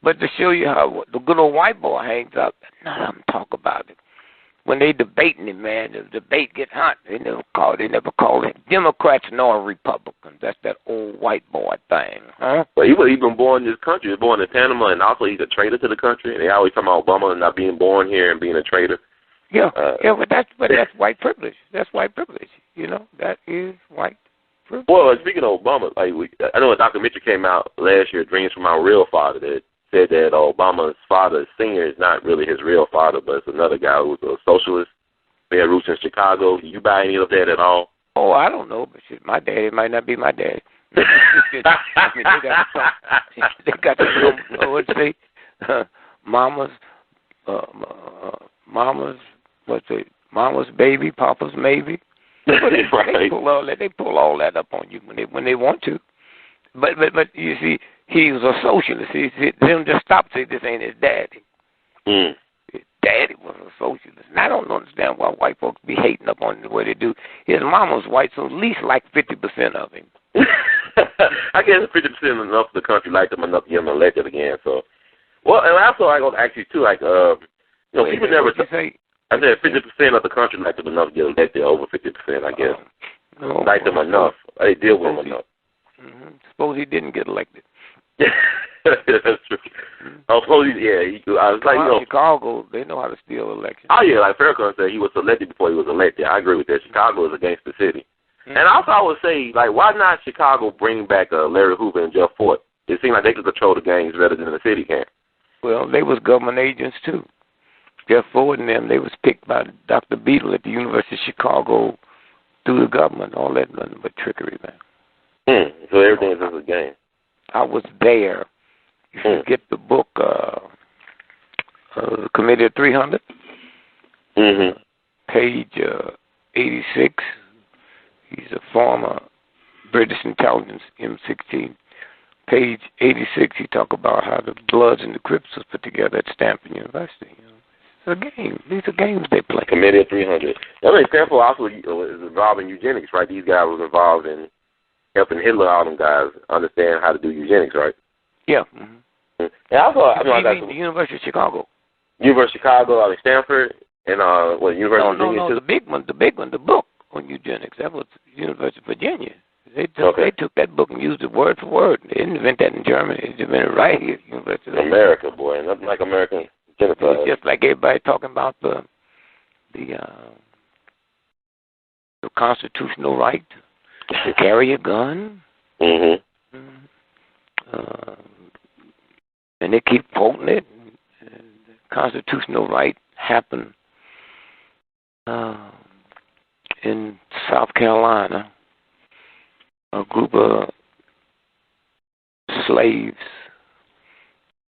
but to show you how the good old white boy hangs out, none of them talk about it. When they debating it, man, the debate get hot. They never call it Democrats nor Republicans. That's that old white boy thing, huh? Well, he been born in this country. He was born in Panama, and also he's a traitor to the country. And they always talk about Obama not being born here and being a traitor. Yeah, but that's white privilege. That's white privilege. That is white privilege. Well, speaking of Obama, I know a documentary came out last year, Dreams from Our Real Father, that said that Obama's father, Senior, is not really his real father, but it's another guy who's a socialist. They had roots in Chicago. Do you buy any of that at all? Oh, I don't know, but shit, my daddy might not be my daddy. I mean, they got to what say, mama's baby, papa's maybe. They pull all that up on you when they want to. But you see, he was a socialist. They don't just stop and say this ain't his daddy. His daddy was a socialist. And I don't understand why white folks be hating up on the way they do. His mom was white, so at least like 50% of him. I guess 50% enough of the country liked him enough to get him elected again. So, well, and also I go ask you too, people never say. I said 50% of the country liked him enough to get elected. Over 50%, I guess. Liked him enough. They deal with him enough. Suppose he didn't get elected. That's true. Suppose I was like, Chicago, they know how to steal elections. Oh yeah, like Farrakhan said, he was elected before he was elected. I agree with that. Chicago is a gangster city. And also I would say, why not Chicago bring back Larry Hoover and Jeff Fort? It seemed like they could control the gangs better than the city can. Well, they was government agents too. Jeff Ford and them, they was picked by Dr. Beadle at the University of Chicago through the government. All that nothing but trickery, man. So everything is just a game. I was there. If you get the book, Committee of 300, page 86. He's a former British intelligence M16. Page 86, he talk about how the Bloods and the Crips was put together at Stanford University. It's a game. These are games they play. Committee of 300. I mean, Stanford also is involved in eugenics, right? These guys was involved in helping Hitler, all them guys understand how to do eugenics, right? Yeah. And also, the University of Chicago. University of Chicago, out of Stanford, and University of Virginia. No, the big one, the book on eugenics. That was University of Virginia. They took that book and used it word for word. They didn't invent that in Germany. They invented it right here at University of America, boy, nothing like American genocide. It's just like everybody talking about the constitutional right to carry a gun. And they keep quoting it. The constitutional right happened in South Carolina. A group of slaves,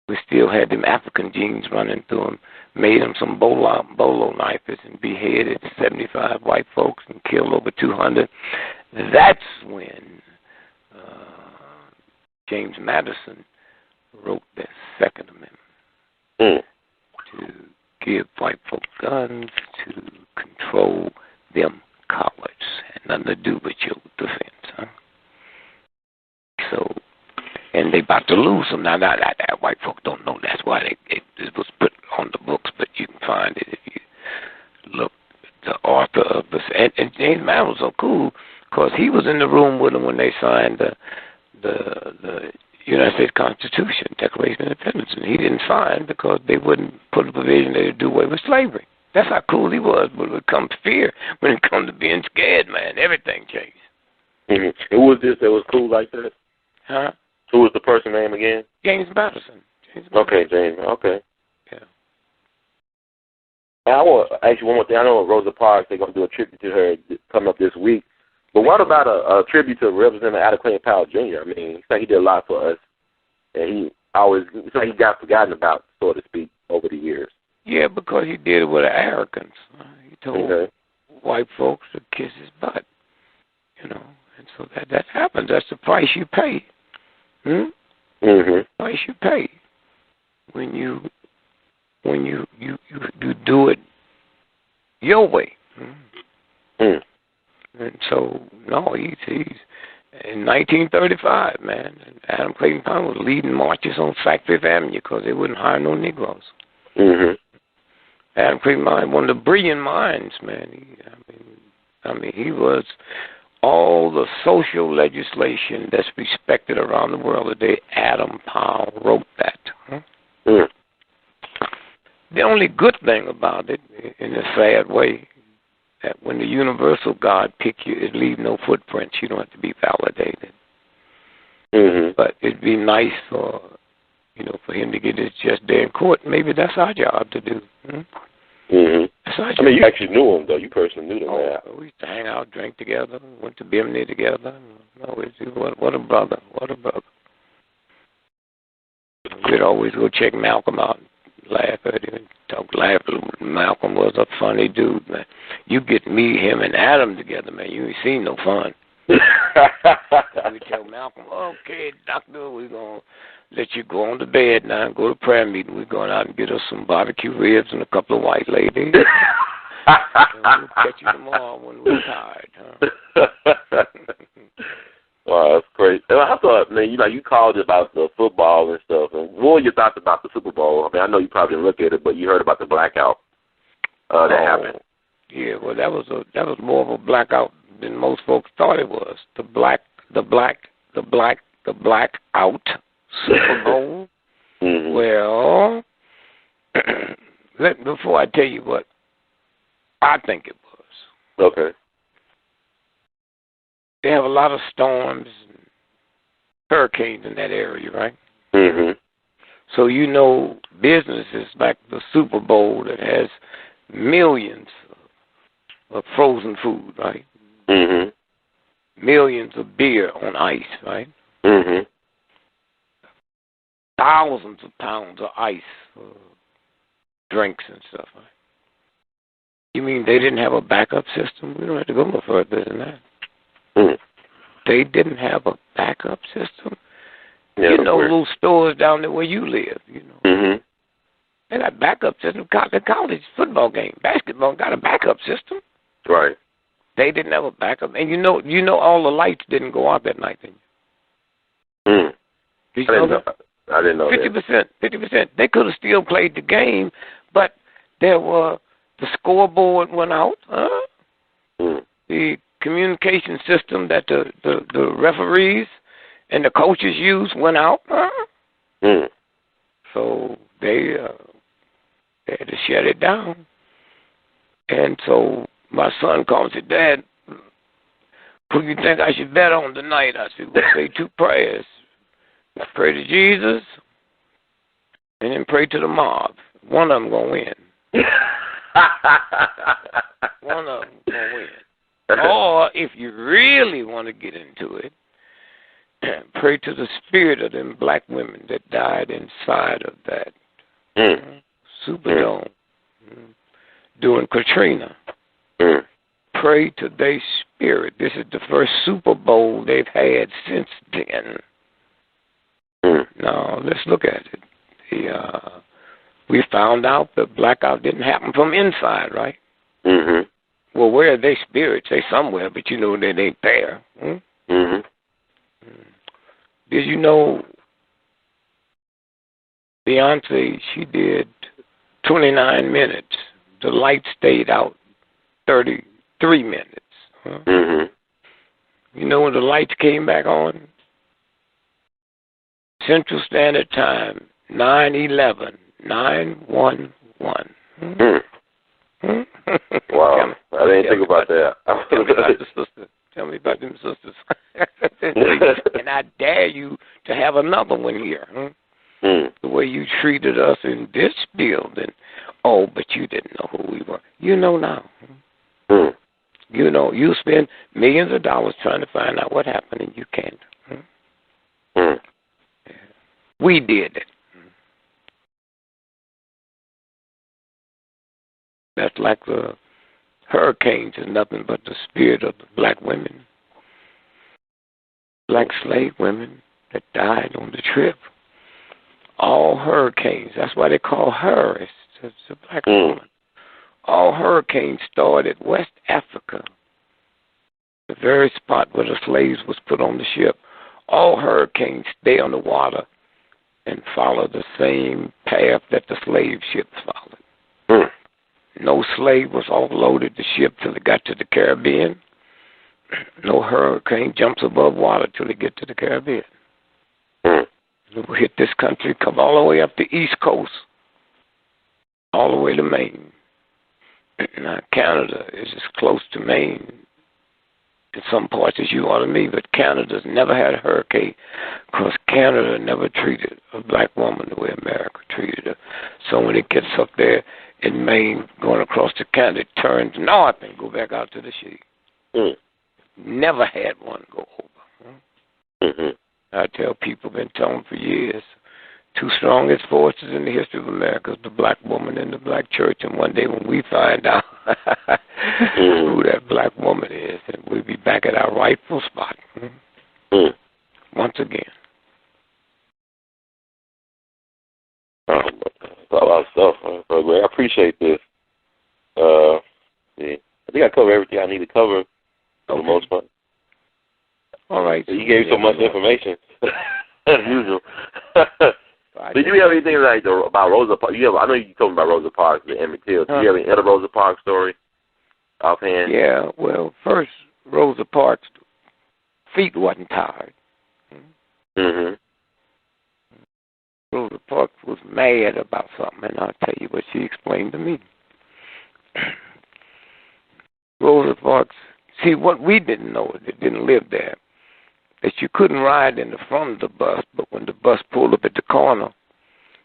we still had them African genes running through them, made them some bolo knifers and beheaded 75 white folks and killed over 200. That's when James Madison wrote the Second Amendment to give white folks guns, to control them cowards, had nothing to do with your defense, huh? So, and they about to lose them. Now, that white folks don't know. That's why it was put on the books, but you can find it if you look at the author of this. And James Madison was so cool because he was in the room with them when they signed the United States Constitution, Declaration of Independence, and he didn't sign because they wouldn't put a provision that would do away with slavery. That's how cool he was. But when it comes to fear, when it comes to being scared, man, everything changed. Who was this that was cool like that? Huh? Who was the person name again? James Madison. Okay, James. Okay. Yeah. And I want to ask you one more thing. I know at Rosa Parks they're going to do a tribute to her coming up this week. But what about a tribute to Representative Attn Powell Jr.? I mean, it's like he did a lot for us, and it's like he got forgotten about, so to speak, over the years. Yeah, because he did it with arrogance. He told white folks to kiss his butt, and so that happens. That's the price you pay. Price you pay when you do it your way. And so, no, he's in 1935, man. Adam Clayton Powell was leading marches on Fifth Avenue because they wouldn't hire no Negroes. Adam Clayton Powell, one of the brilliant minds, man. He was all the social legislation that's respected around the world today. Adam Powell wrote that. The only good thing about it, in a sad way, that when the universal God pick you, it leaves no footprints. You don't have to be validated. But it'd be nice for him to get his just day in court. Maybe that's our job to do. That's our job. I mean, you actually knew him, though. You personally knew him. We used to hang out, drink together, went to Bimini together. What a brother. What a brother. We'd always go check Malcolm out and laugh at him and laugh. Malcolm was a funny dude, man. You get me, him, and Adam together, man, you ain't seen no fun. We tell Malcolm, okay, doctor, we're going to let you go on to bed now and go to prayer meeting. We're going out and get us some barbecue ribs and a couple of white ladies. And we'll catch you tomorrow when we're tired, huh? Wow, that's great. And I thought, man, you called about the football and stuff. And what were your thoughts about the Super Bowl? I mean, I know you probably didn't look at it, but you heard about the blackout that happened. Yeah, well, that was more of a blackout than most folks thought it was. The blackout Super Bowl. Well, before I tell you what I think it was. Okay. They have a lot of storms and hurricanes in that area, right? So businesses like the Super Bowl that has millions of frozen food, right? millions of beer on ice, right? Mhm. Thousands of pounds of ice for drinks and stuff. Right? You mean they didn't have a backup system? We don't have to go no further than that. Mm. They didn't have a backup system. Yeah, You know, little stores down there where you live. You know, Mhm. they got backup system. The college football game, basketball got a backup system. Right. They didn't have a backup, and you know, all the lights didn't go out that night, didn't you? Mm. Did you know that? I didn't know 50%. 50%. They could have still played the game, but the scoreboard went out. Mm. The communication system that the referees and the coaches used went out. Mm. So they had to shut it down. And so my son called and said, "Dad, who do you think I should bet on tonight?" I said, "We'll say two prayers. Pray to Jesus and then pray to the mob. One of them going to win." One of them going to win. Or if you really want to get into it, pray to the spirit of them black women that died inside of that Superdome during Katrina. Pray to their spirit. This is the first Super Bowl they've had since then. Now, let's look at it. We found out the blackout didn't happen from inside, right? Mhm. Well, where are their spirits? They somewhere, but you know they ain't there. Mhm. Did you know Beyonce, she did 29 minutes. The light stayed out 33 minutes. Mhm. You know when the lights came back on? Central Standard Time, 9/11, 9/11. Wow. I didn't think about that. Tell me about the sisters. Tell me about them sisters. And I dare you to have another one here. The way you treated us in this building. Oh, but you didn't know who we were. You know now. You know, you spend millions of dollars trying to find out what happened, and you can't. We did it. That's like the hurricanes is nothing but the spirit of the black women, black slave women that died on the trip. All hurricanes, that's why they call her, it's a black woman. All hurricanes started West Africa, the very spot where the slaves was put on the ship. All hurricanes stay on the water and follow the same path that the slave ships followed. No slave was offloaded the ship till it got to the Caribbean. No hurricane jumps above water till it get to the Caribbean. It will hit this country, come all the way up the East Coast, all the way to Maine. Now, Canada is as close to Maine in some parts as you are to me, but Canada's never had a hurricane because Canada never treated a black woman the way America treated her. So when it gets up there in Maine, going across to Canada, it turns north and go back out to the sea. Never had one go over. I tell people, been telling them for years, two strongest forces in the history of America is the black woman and the black church. And one day when we find out who that black woman is, and we'll be back at our rightful spot once again. A lot of stuff. I appreciate this. Yeah. I think I covered everything I need to cover for the most part. All right. So you gave so much information, as usual. Did you have anything like about Rosa Parks? I know you told me about Rosa Parks and Emmett Till. Do you have any other Rosa Parks story offhand? Yeah. Well, first Rosa Parks' feet wasn't tired. Rosa Parks was mad about something, and I'll tell you what she explained to me. Rosa Parks, see, what we didn't know, that didn't live there, that you couldn't ride in the front of the bus, but when the bus pulled up at the corner,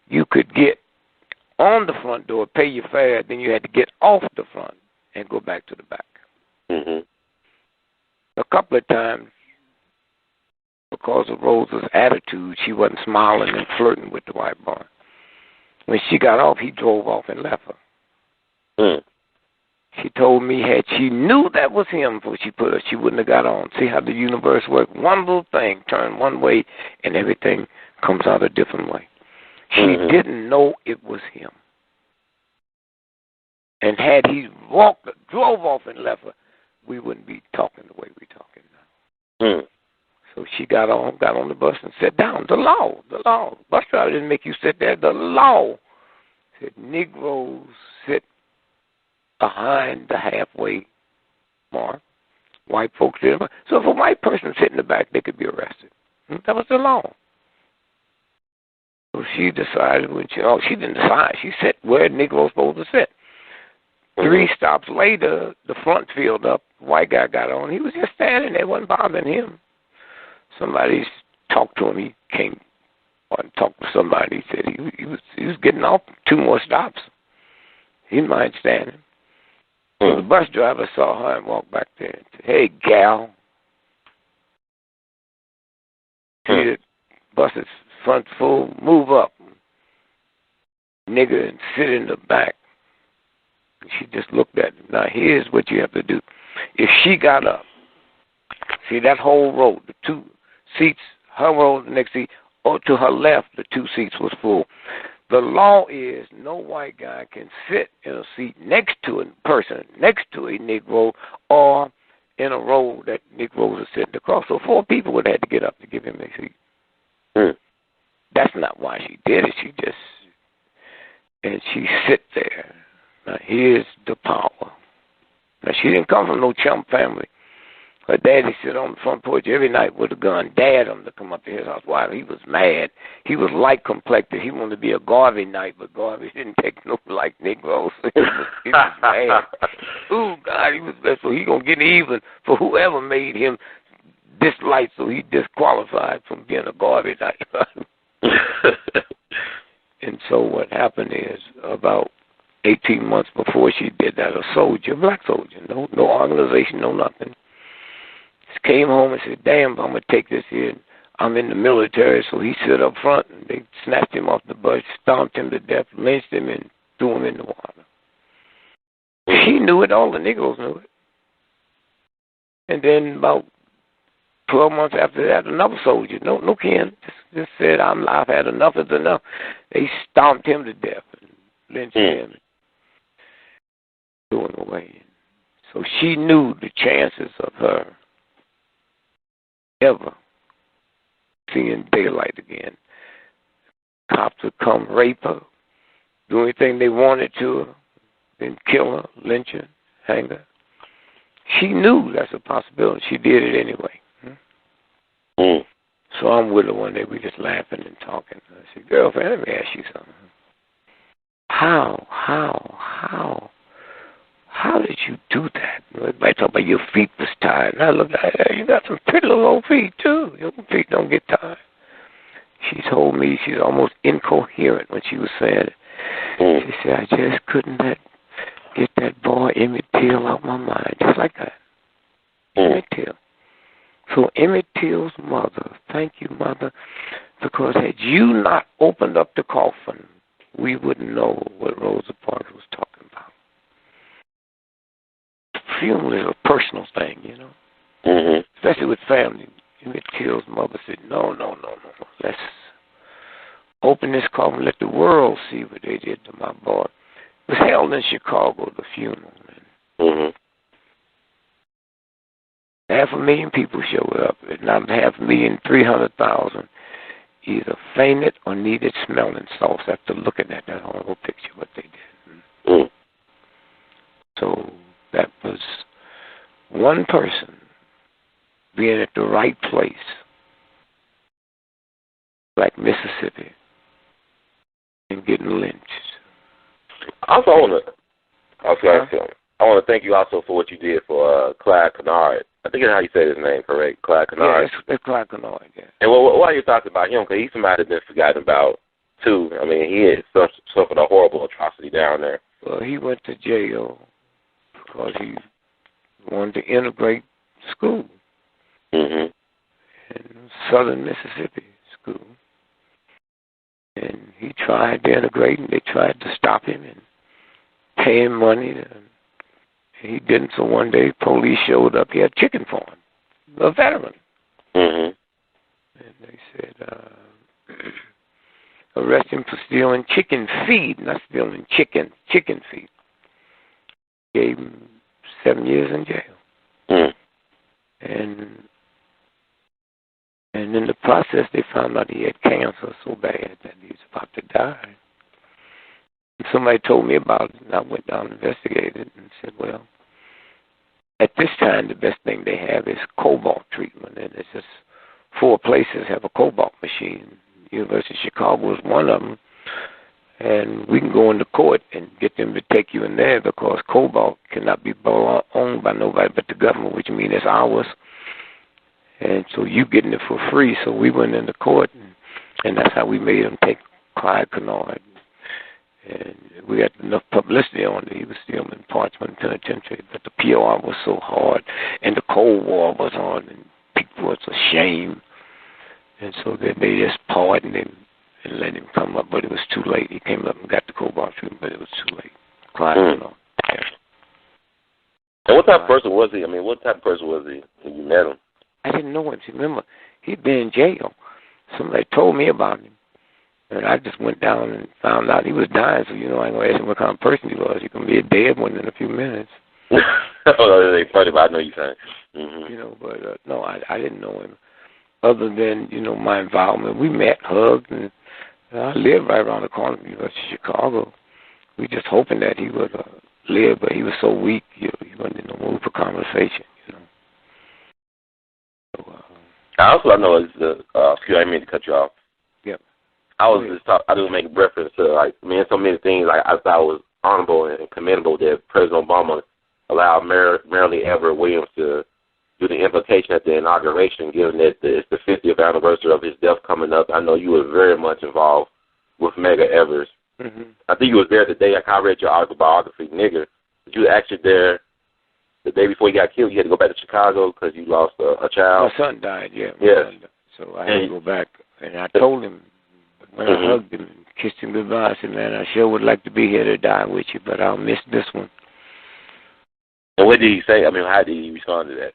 you could get on the front door, pay your fare, then you had to get off the front and go back to the back. a couple of times, because of Rose's attitude, she wasn't smiling and flirting with the white boy. When she got off, he drove off and left her. She told me had she knew that was him before she put her, she wouldn't have got on. See how the universe works? One little thing turned one way, and everything comes out a different way. She didn't know it was him. And had he drove off and left her, we wouldn't be talking the way we're talking now. So she got on the bus and sat down. The law. Bus driver didn't make you sit there. The law said Negroes sit behind the halfway mark. White folks sit. So if a white person sit in the back, they could be arrested. That was the law. So she decided she didn't decide. She sat where Negroes supposed to sit. 3 stops later, the front filled up. White guy got on. He was just standing there. Wasn't bothering him. Somebody talked to him. He came and talked to somebody. He said he was getting off 2 more stops. He didn't mind standing. So the bus driver saw her and walked back there and said, "Hey, gal. See the bus's front full? Move up, nigger, and sit in the back." And she just looked at him. Now, here's what you have to do. If she got up, see that whole row, the 2 seats, her row, the next seat, or to her left, the 2 seats was full. The law is no white guy can sit in a seat next to a person, next to a Negro, or in a row that Negroes are sitting across. So 4 people would have had to get up to give him a seat. That's not why she did it. She sit there. Now, here's the power. Now, she didn't come from no chump family. Her daddy sit on the front porch every night with a gun, dad him to come up to his house. Why? He was mad. He was light complected. He wanted to be a Garvey knight, but Garvey didn't take no like Negroes. He was mad. Oh, God, he was bad. So he going to get even for whoever made him this light, so he disqualified from being a Garvey knight. And so what happened is about 18 months before she did that, a soldier, black soldier, no organization, no nothing, just came home and said, "Damn, I'm going to take this here. I'm in the military." So he stood up front, and they snatched him off the bus, stomped him to death, lynched him, and threw him in the water. She knew it. All the Negroes knew it. And then about 12 months after that, another soldier, no kin, just said, I've had enough is enough. They stomped him to death and lynched him and threw him away. So she knew the chances of her ever seeing daylight again. Cops would come rape her, do anything they wanted to her, then kill her, lynch her, hang her. She knew that's a possibility. She did it anyway. So I'm with her one day. We just laughing and talking. I said, "Girlfriend, let me ask you something. How did you do that?" Everybody talk about your feet was tired. And I looked at her, "You got some pretty little old feet, too. Your feet don't get tired." She told me she's almost incoherent when she was saying it. She said, "I just couldn't get that boy Emmett Till out my mind." Just like that. Emmett Till. So Emmett Till's mother, thank you, Mother, because had you not opened up the coffin, we wouldn't know what Rosa Parks was talking about. Funeral is a personal thing, you know, especially with family. Emmett Till's mother said, no. Let's open this coffin, let the world see what they did to my boy. It was held in Chicago, the funeral. And 500,000 people showed up. And now 5,300,000 either fainted or needed smelling salts after looking at that horrible picture, what they did. So that was one person being at the right place, like Mississippi, and getting lynched. Also, I want to thank you also for what you did for Clyde Kennard. I think that's how you say his name, correct? Clyde Kennard. Yeah, it's Clyde Kennard, yeah. And what are your thoughts about him? Because he's somebody that's been forgotten about, too. I mean, he had suffered a horrible atrocity down there. Well, he went to jail because he wanted to integrate school. Mhm. in Southern Mississippi school. And he tried to integrate, and they tried to stop him and pay him money. He didn't, so one day police showed up. He had chicken for him, a veteran. Mhm. And they said, arrest him for stealing chicken feed, not stealing chicken feed. Gave him 7 years in jail. Mm. And in the process, they found out he had cancer so bad that he was about to die. And somebody told me about it, and I went down and investigated and said, well, at this time, the best thing they have is cobalt treatment, and it's just 4 places have a cobalt machine. University of Chicago is one of them, and we can go into court and get them to take you in there because cobalt cannot be owned by nobody but the government, which means it's ours. And so you getting it for free. So we went into court, and that's how we made him take Clyde Kennard. And we got enough publicity on it. He was still in Parchment Penitentiary, but the PR was so hard, and the Cold War was on, and people was ashamed. And so then they just pardoned him and let him come up, but it was too late. He came up and got the cobalt treatment, but it was too late. Clyde Kennard. Yeah. And what type of person was he? I mean, what type of person was he when you met him? I didn't know him. Remember, he'd been in jail. Somebody told me about him. And I just went down and found out he was dying, so, I ain't going to ask him what kind of person he was. He can be a dead one in a few minutes. Oh, that ain't funny, but I know you're saying. Mm-hmm. But no, I didn't know him. Other than, my involvement. We met, hugged, and I lived right around the corner from the University of Chicago. We just hoping that he would live, but he was so weak, he wasn't in the mood for conversation, So, I know is I didn't mean to cut you off. Yep. I was making reference to so many things I thought was honorable and commendable that President Obama allowed Marilyn Everett Williams to do the invocation at the inauguration, given that it's the 50th anniversary of his death coming up. I know you were very much involved with Medgar Evers. Mm-hmm. I think you was there the day I read your autobiography, Nigger. But you were actually there the day before he got killed. You had to go back to Chicago because you lost a child. My son died, yeah. Yes. So I had to go back. And I told him, when I hugged him and kissed him goodbye, I said, man, I sure would like to be here to die with you, but I'll miss this one. And what did he say? I mean, how did he respond to that?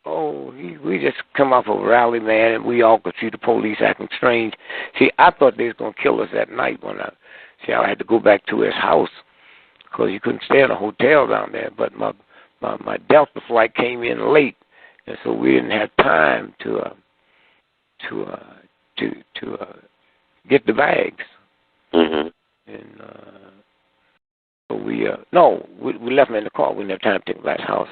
Oh, we just come off a rally, man, and we all could see the police acting strange. See, I thought they was going to kill us that night when I had to go back to his house because you couldn't stay in a hotel down there. But my Delta flight came in late, and so we didn't have time to get the bags. Mm-hmm. And so we left them in the car. We didn't have time to take them back to the house.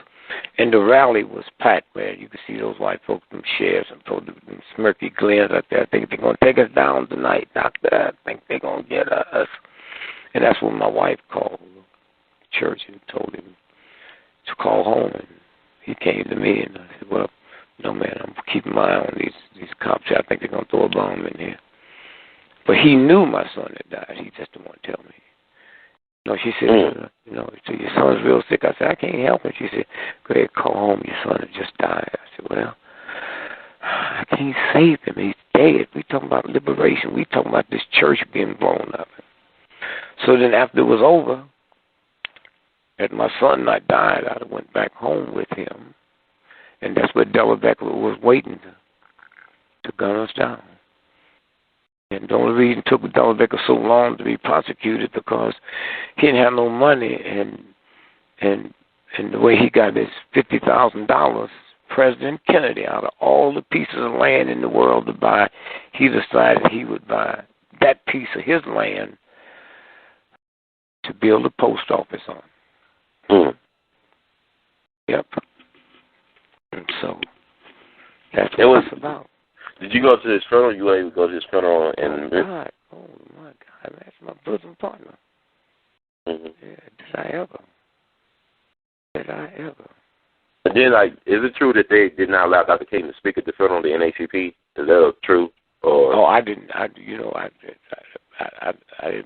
And the rally was packed, man. You could see those white folks, them sheriffs, and them smirky glens out there. I think they're going to take us down tonight, doctor. I think they're going to get us. And that's when my wife called the church and told him to call home. And he came to me, and I said, well, man, I'm keeping my eye on these cops. I think they're going to throw a bomb in here. But he knew my son had died. He just didn't want to tell me. No, she said, so your son's real sick. I said, I can't help him. She said, go ahead, call home. Your son has just died. I said, well, I can't save him. He's dead. We talking about liberation. We talking about this church being blown up. So then after it was over, and my son not died, I went back home with him. And that's where Della Becker was waiting to gun us down. And the only reason it took Della Becker so long to be prosecuted because he didn't have no money, and the way he got his $50,000, President Kennedy, out of all the pieces of land in the world to buy, he decided he would buy that piece of his land to build a post office on. Mm. Yep. And so that's what it's about. Did you go to his funeral? You were able to go to his funeral? Oh, my God. That's my bosom partner. Mm-hmm. Yeah, did I ever? And then, is it true that they did not allow Dr. King to speak at the funeral of the NACP? Is that true? Or? Oh, I didn't. I didn't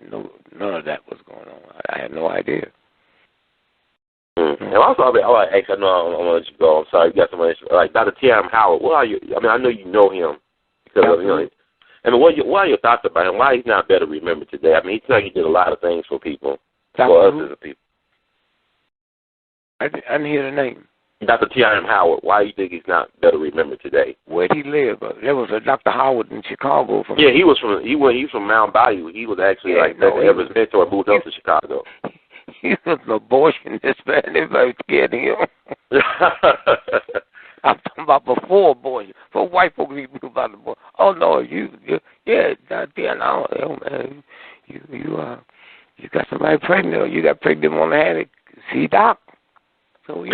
know none of that was going on. I had no idea. Mm. And also, I want to ask, I know I'm going to let you go. I'm sorry, you got somebody, like Dr. T.M. Howard, what are you, I mean, I know you know him, because, I mean, what are your thoughts about him? Why he's not better remembered today? I mean, he did a lot of things for people, for us as a people. I didn't hear the name. Dr. T.M. Howard, why do you think he's not better remembered today? Where did he live? There was a Dr. Howard in Chicago. Yeah, he was from Mount Bayou. He was actually Everett's mentor, moved up to Chicago. He was an abortionist, man. Everybody scared of him. I'm talking about before abortion. For white folks, he knew about abortion. Oh no, yeah, man, you got somebody pregnant, or you got pregnant on the hand. See, doc. So I'm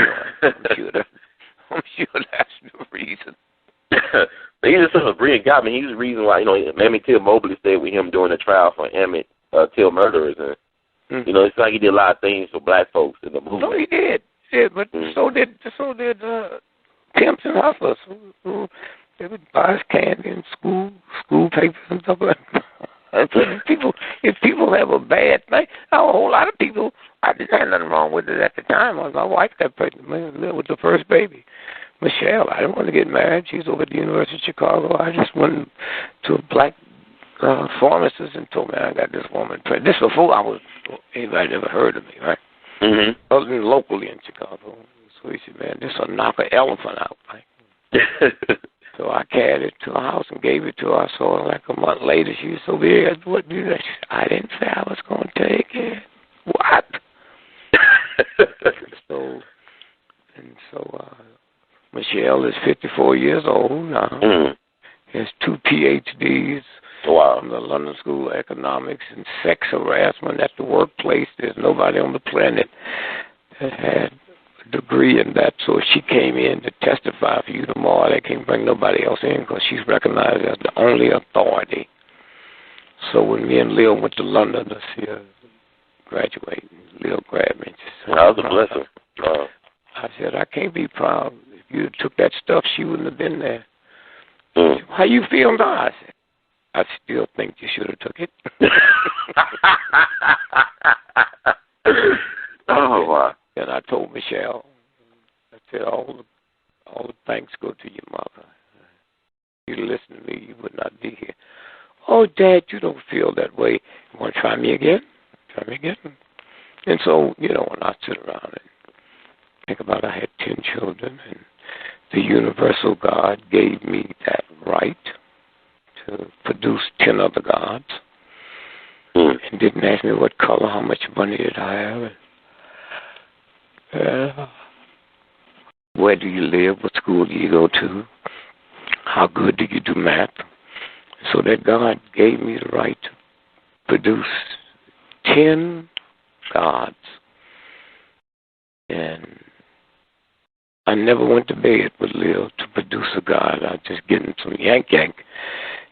sure that's the reason. He's just such a brilliant guy. I mean, he's the reason why Emmett Till Mobley stayed with him during the trial for Emmett Till murderers, and it's like he did a lot of things for black folks in the movement. No, he did. Yeah, but so did pimps and hustlers. They would buy us candy and school papers and stuff like that. If people have a bad thing, a whole lot of people, I didn't have nothing wrong with it at the time. My wife got pregnant with the first baby, Michelle. I didn't want to get married. She's over at the University of Chicago. I just went to a black pharmacist and told me I got this woman pregnant. This before anybody ever heard of me, right? Mm-hmm. Other than locally in Chicago. So he said, man, this will knock an elephant out, right? So I carried it to her house and gave it to her. I saw her like a month later. She was so big. I said, what do you do? I didn't say I was going to take it. What? So Michelle is 54 years old now. Has 2 PhDs from the London School of Economics and sex harassment at the workplace. There's nobody on the planet that had degree in that, so she came in to testify for you tomorrow. They can't bring nobody else in because she's recognized as the only authority. So when me and Lil went to London to see her graduate, Lil grabbed me and said, that was a blessing. I said, I can't be proud. If you took that stuff, she wouldn't have been there. Said, how you feel now? I said, I still think you should have took it. Oh, wow. And I told Michelle, I said, all the thanks go to your mother. If you listen to me, you would not be here. Oh, Dad, you don't feel that way. You want to try me again? Try me again. And so, when I sit around and think about I had 10 children, and the universal God gave me that right to produce 10 other gods, and didn't ask me what color, how much money did I have, where do you live? What school do you go to? How good do you do math? So that God gave me the right to produce 10 gods. And I never went to bed with Lil to produce a god. I was just getting some yank. And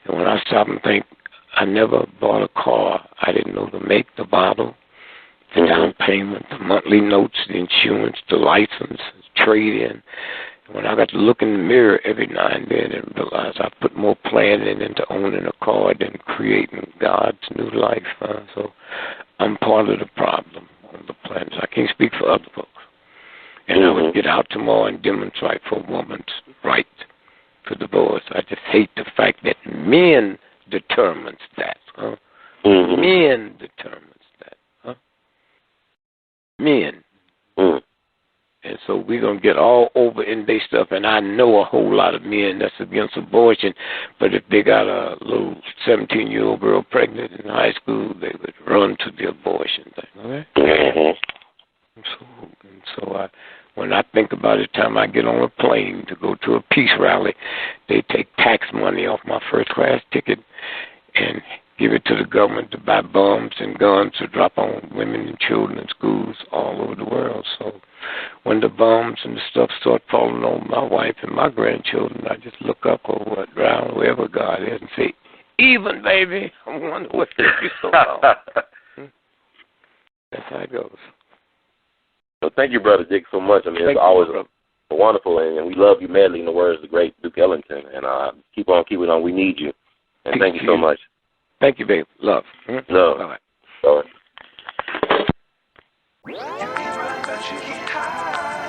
when I stop and think, I never bought a car. I didn't know the make, the model, the down payment, the monthly notes, the insurance, the license, the trade-in. And when I got to look in the mirror every now and then and realize I put more planning into owning a car than creating God's new life. So I'm part of the problem on the planet. I can't speak for other folks. And I would get out tomorrow and demonstrate for a woman's right to divorce. I just hate the fact that men determines that. Men determines that. Men. And so we're going to get all over in their stuff. And I know a whole lot of men that's against abortion. But if they got a little 17-year-old girl pregnant in high school, they would run to the abortion thing. Okay? So when I think about it, the time I get on a plane to go to a peace rally, they take tax money off my first-class ticket and give it to the government to buy bombs and guns to drop on women and children in schools all over the world. So when the bombs and the stuff start falling on my wife and my grandchildren, I just look up or around wherever God is and say, even, baby, I wonder what took you so long. That's how it goes. So thank you, Brother Dick, so much. I mean, it's always wonderful, and we love you madly, in the words of the great Duke Ellington. And keep on keeping on. We need you. And thank you so much. Thank you, babe. Love. Love. Bye-bye. Bye-bye. you high.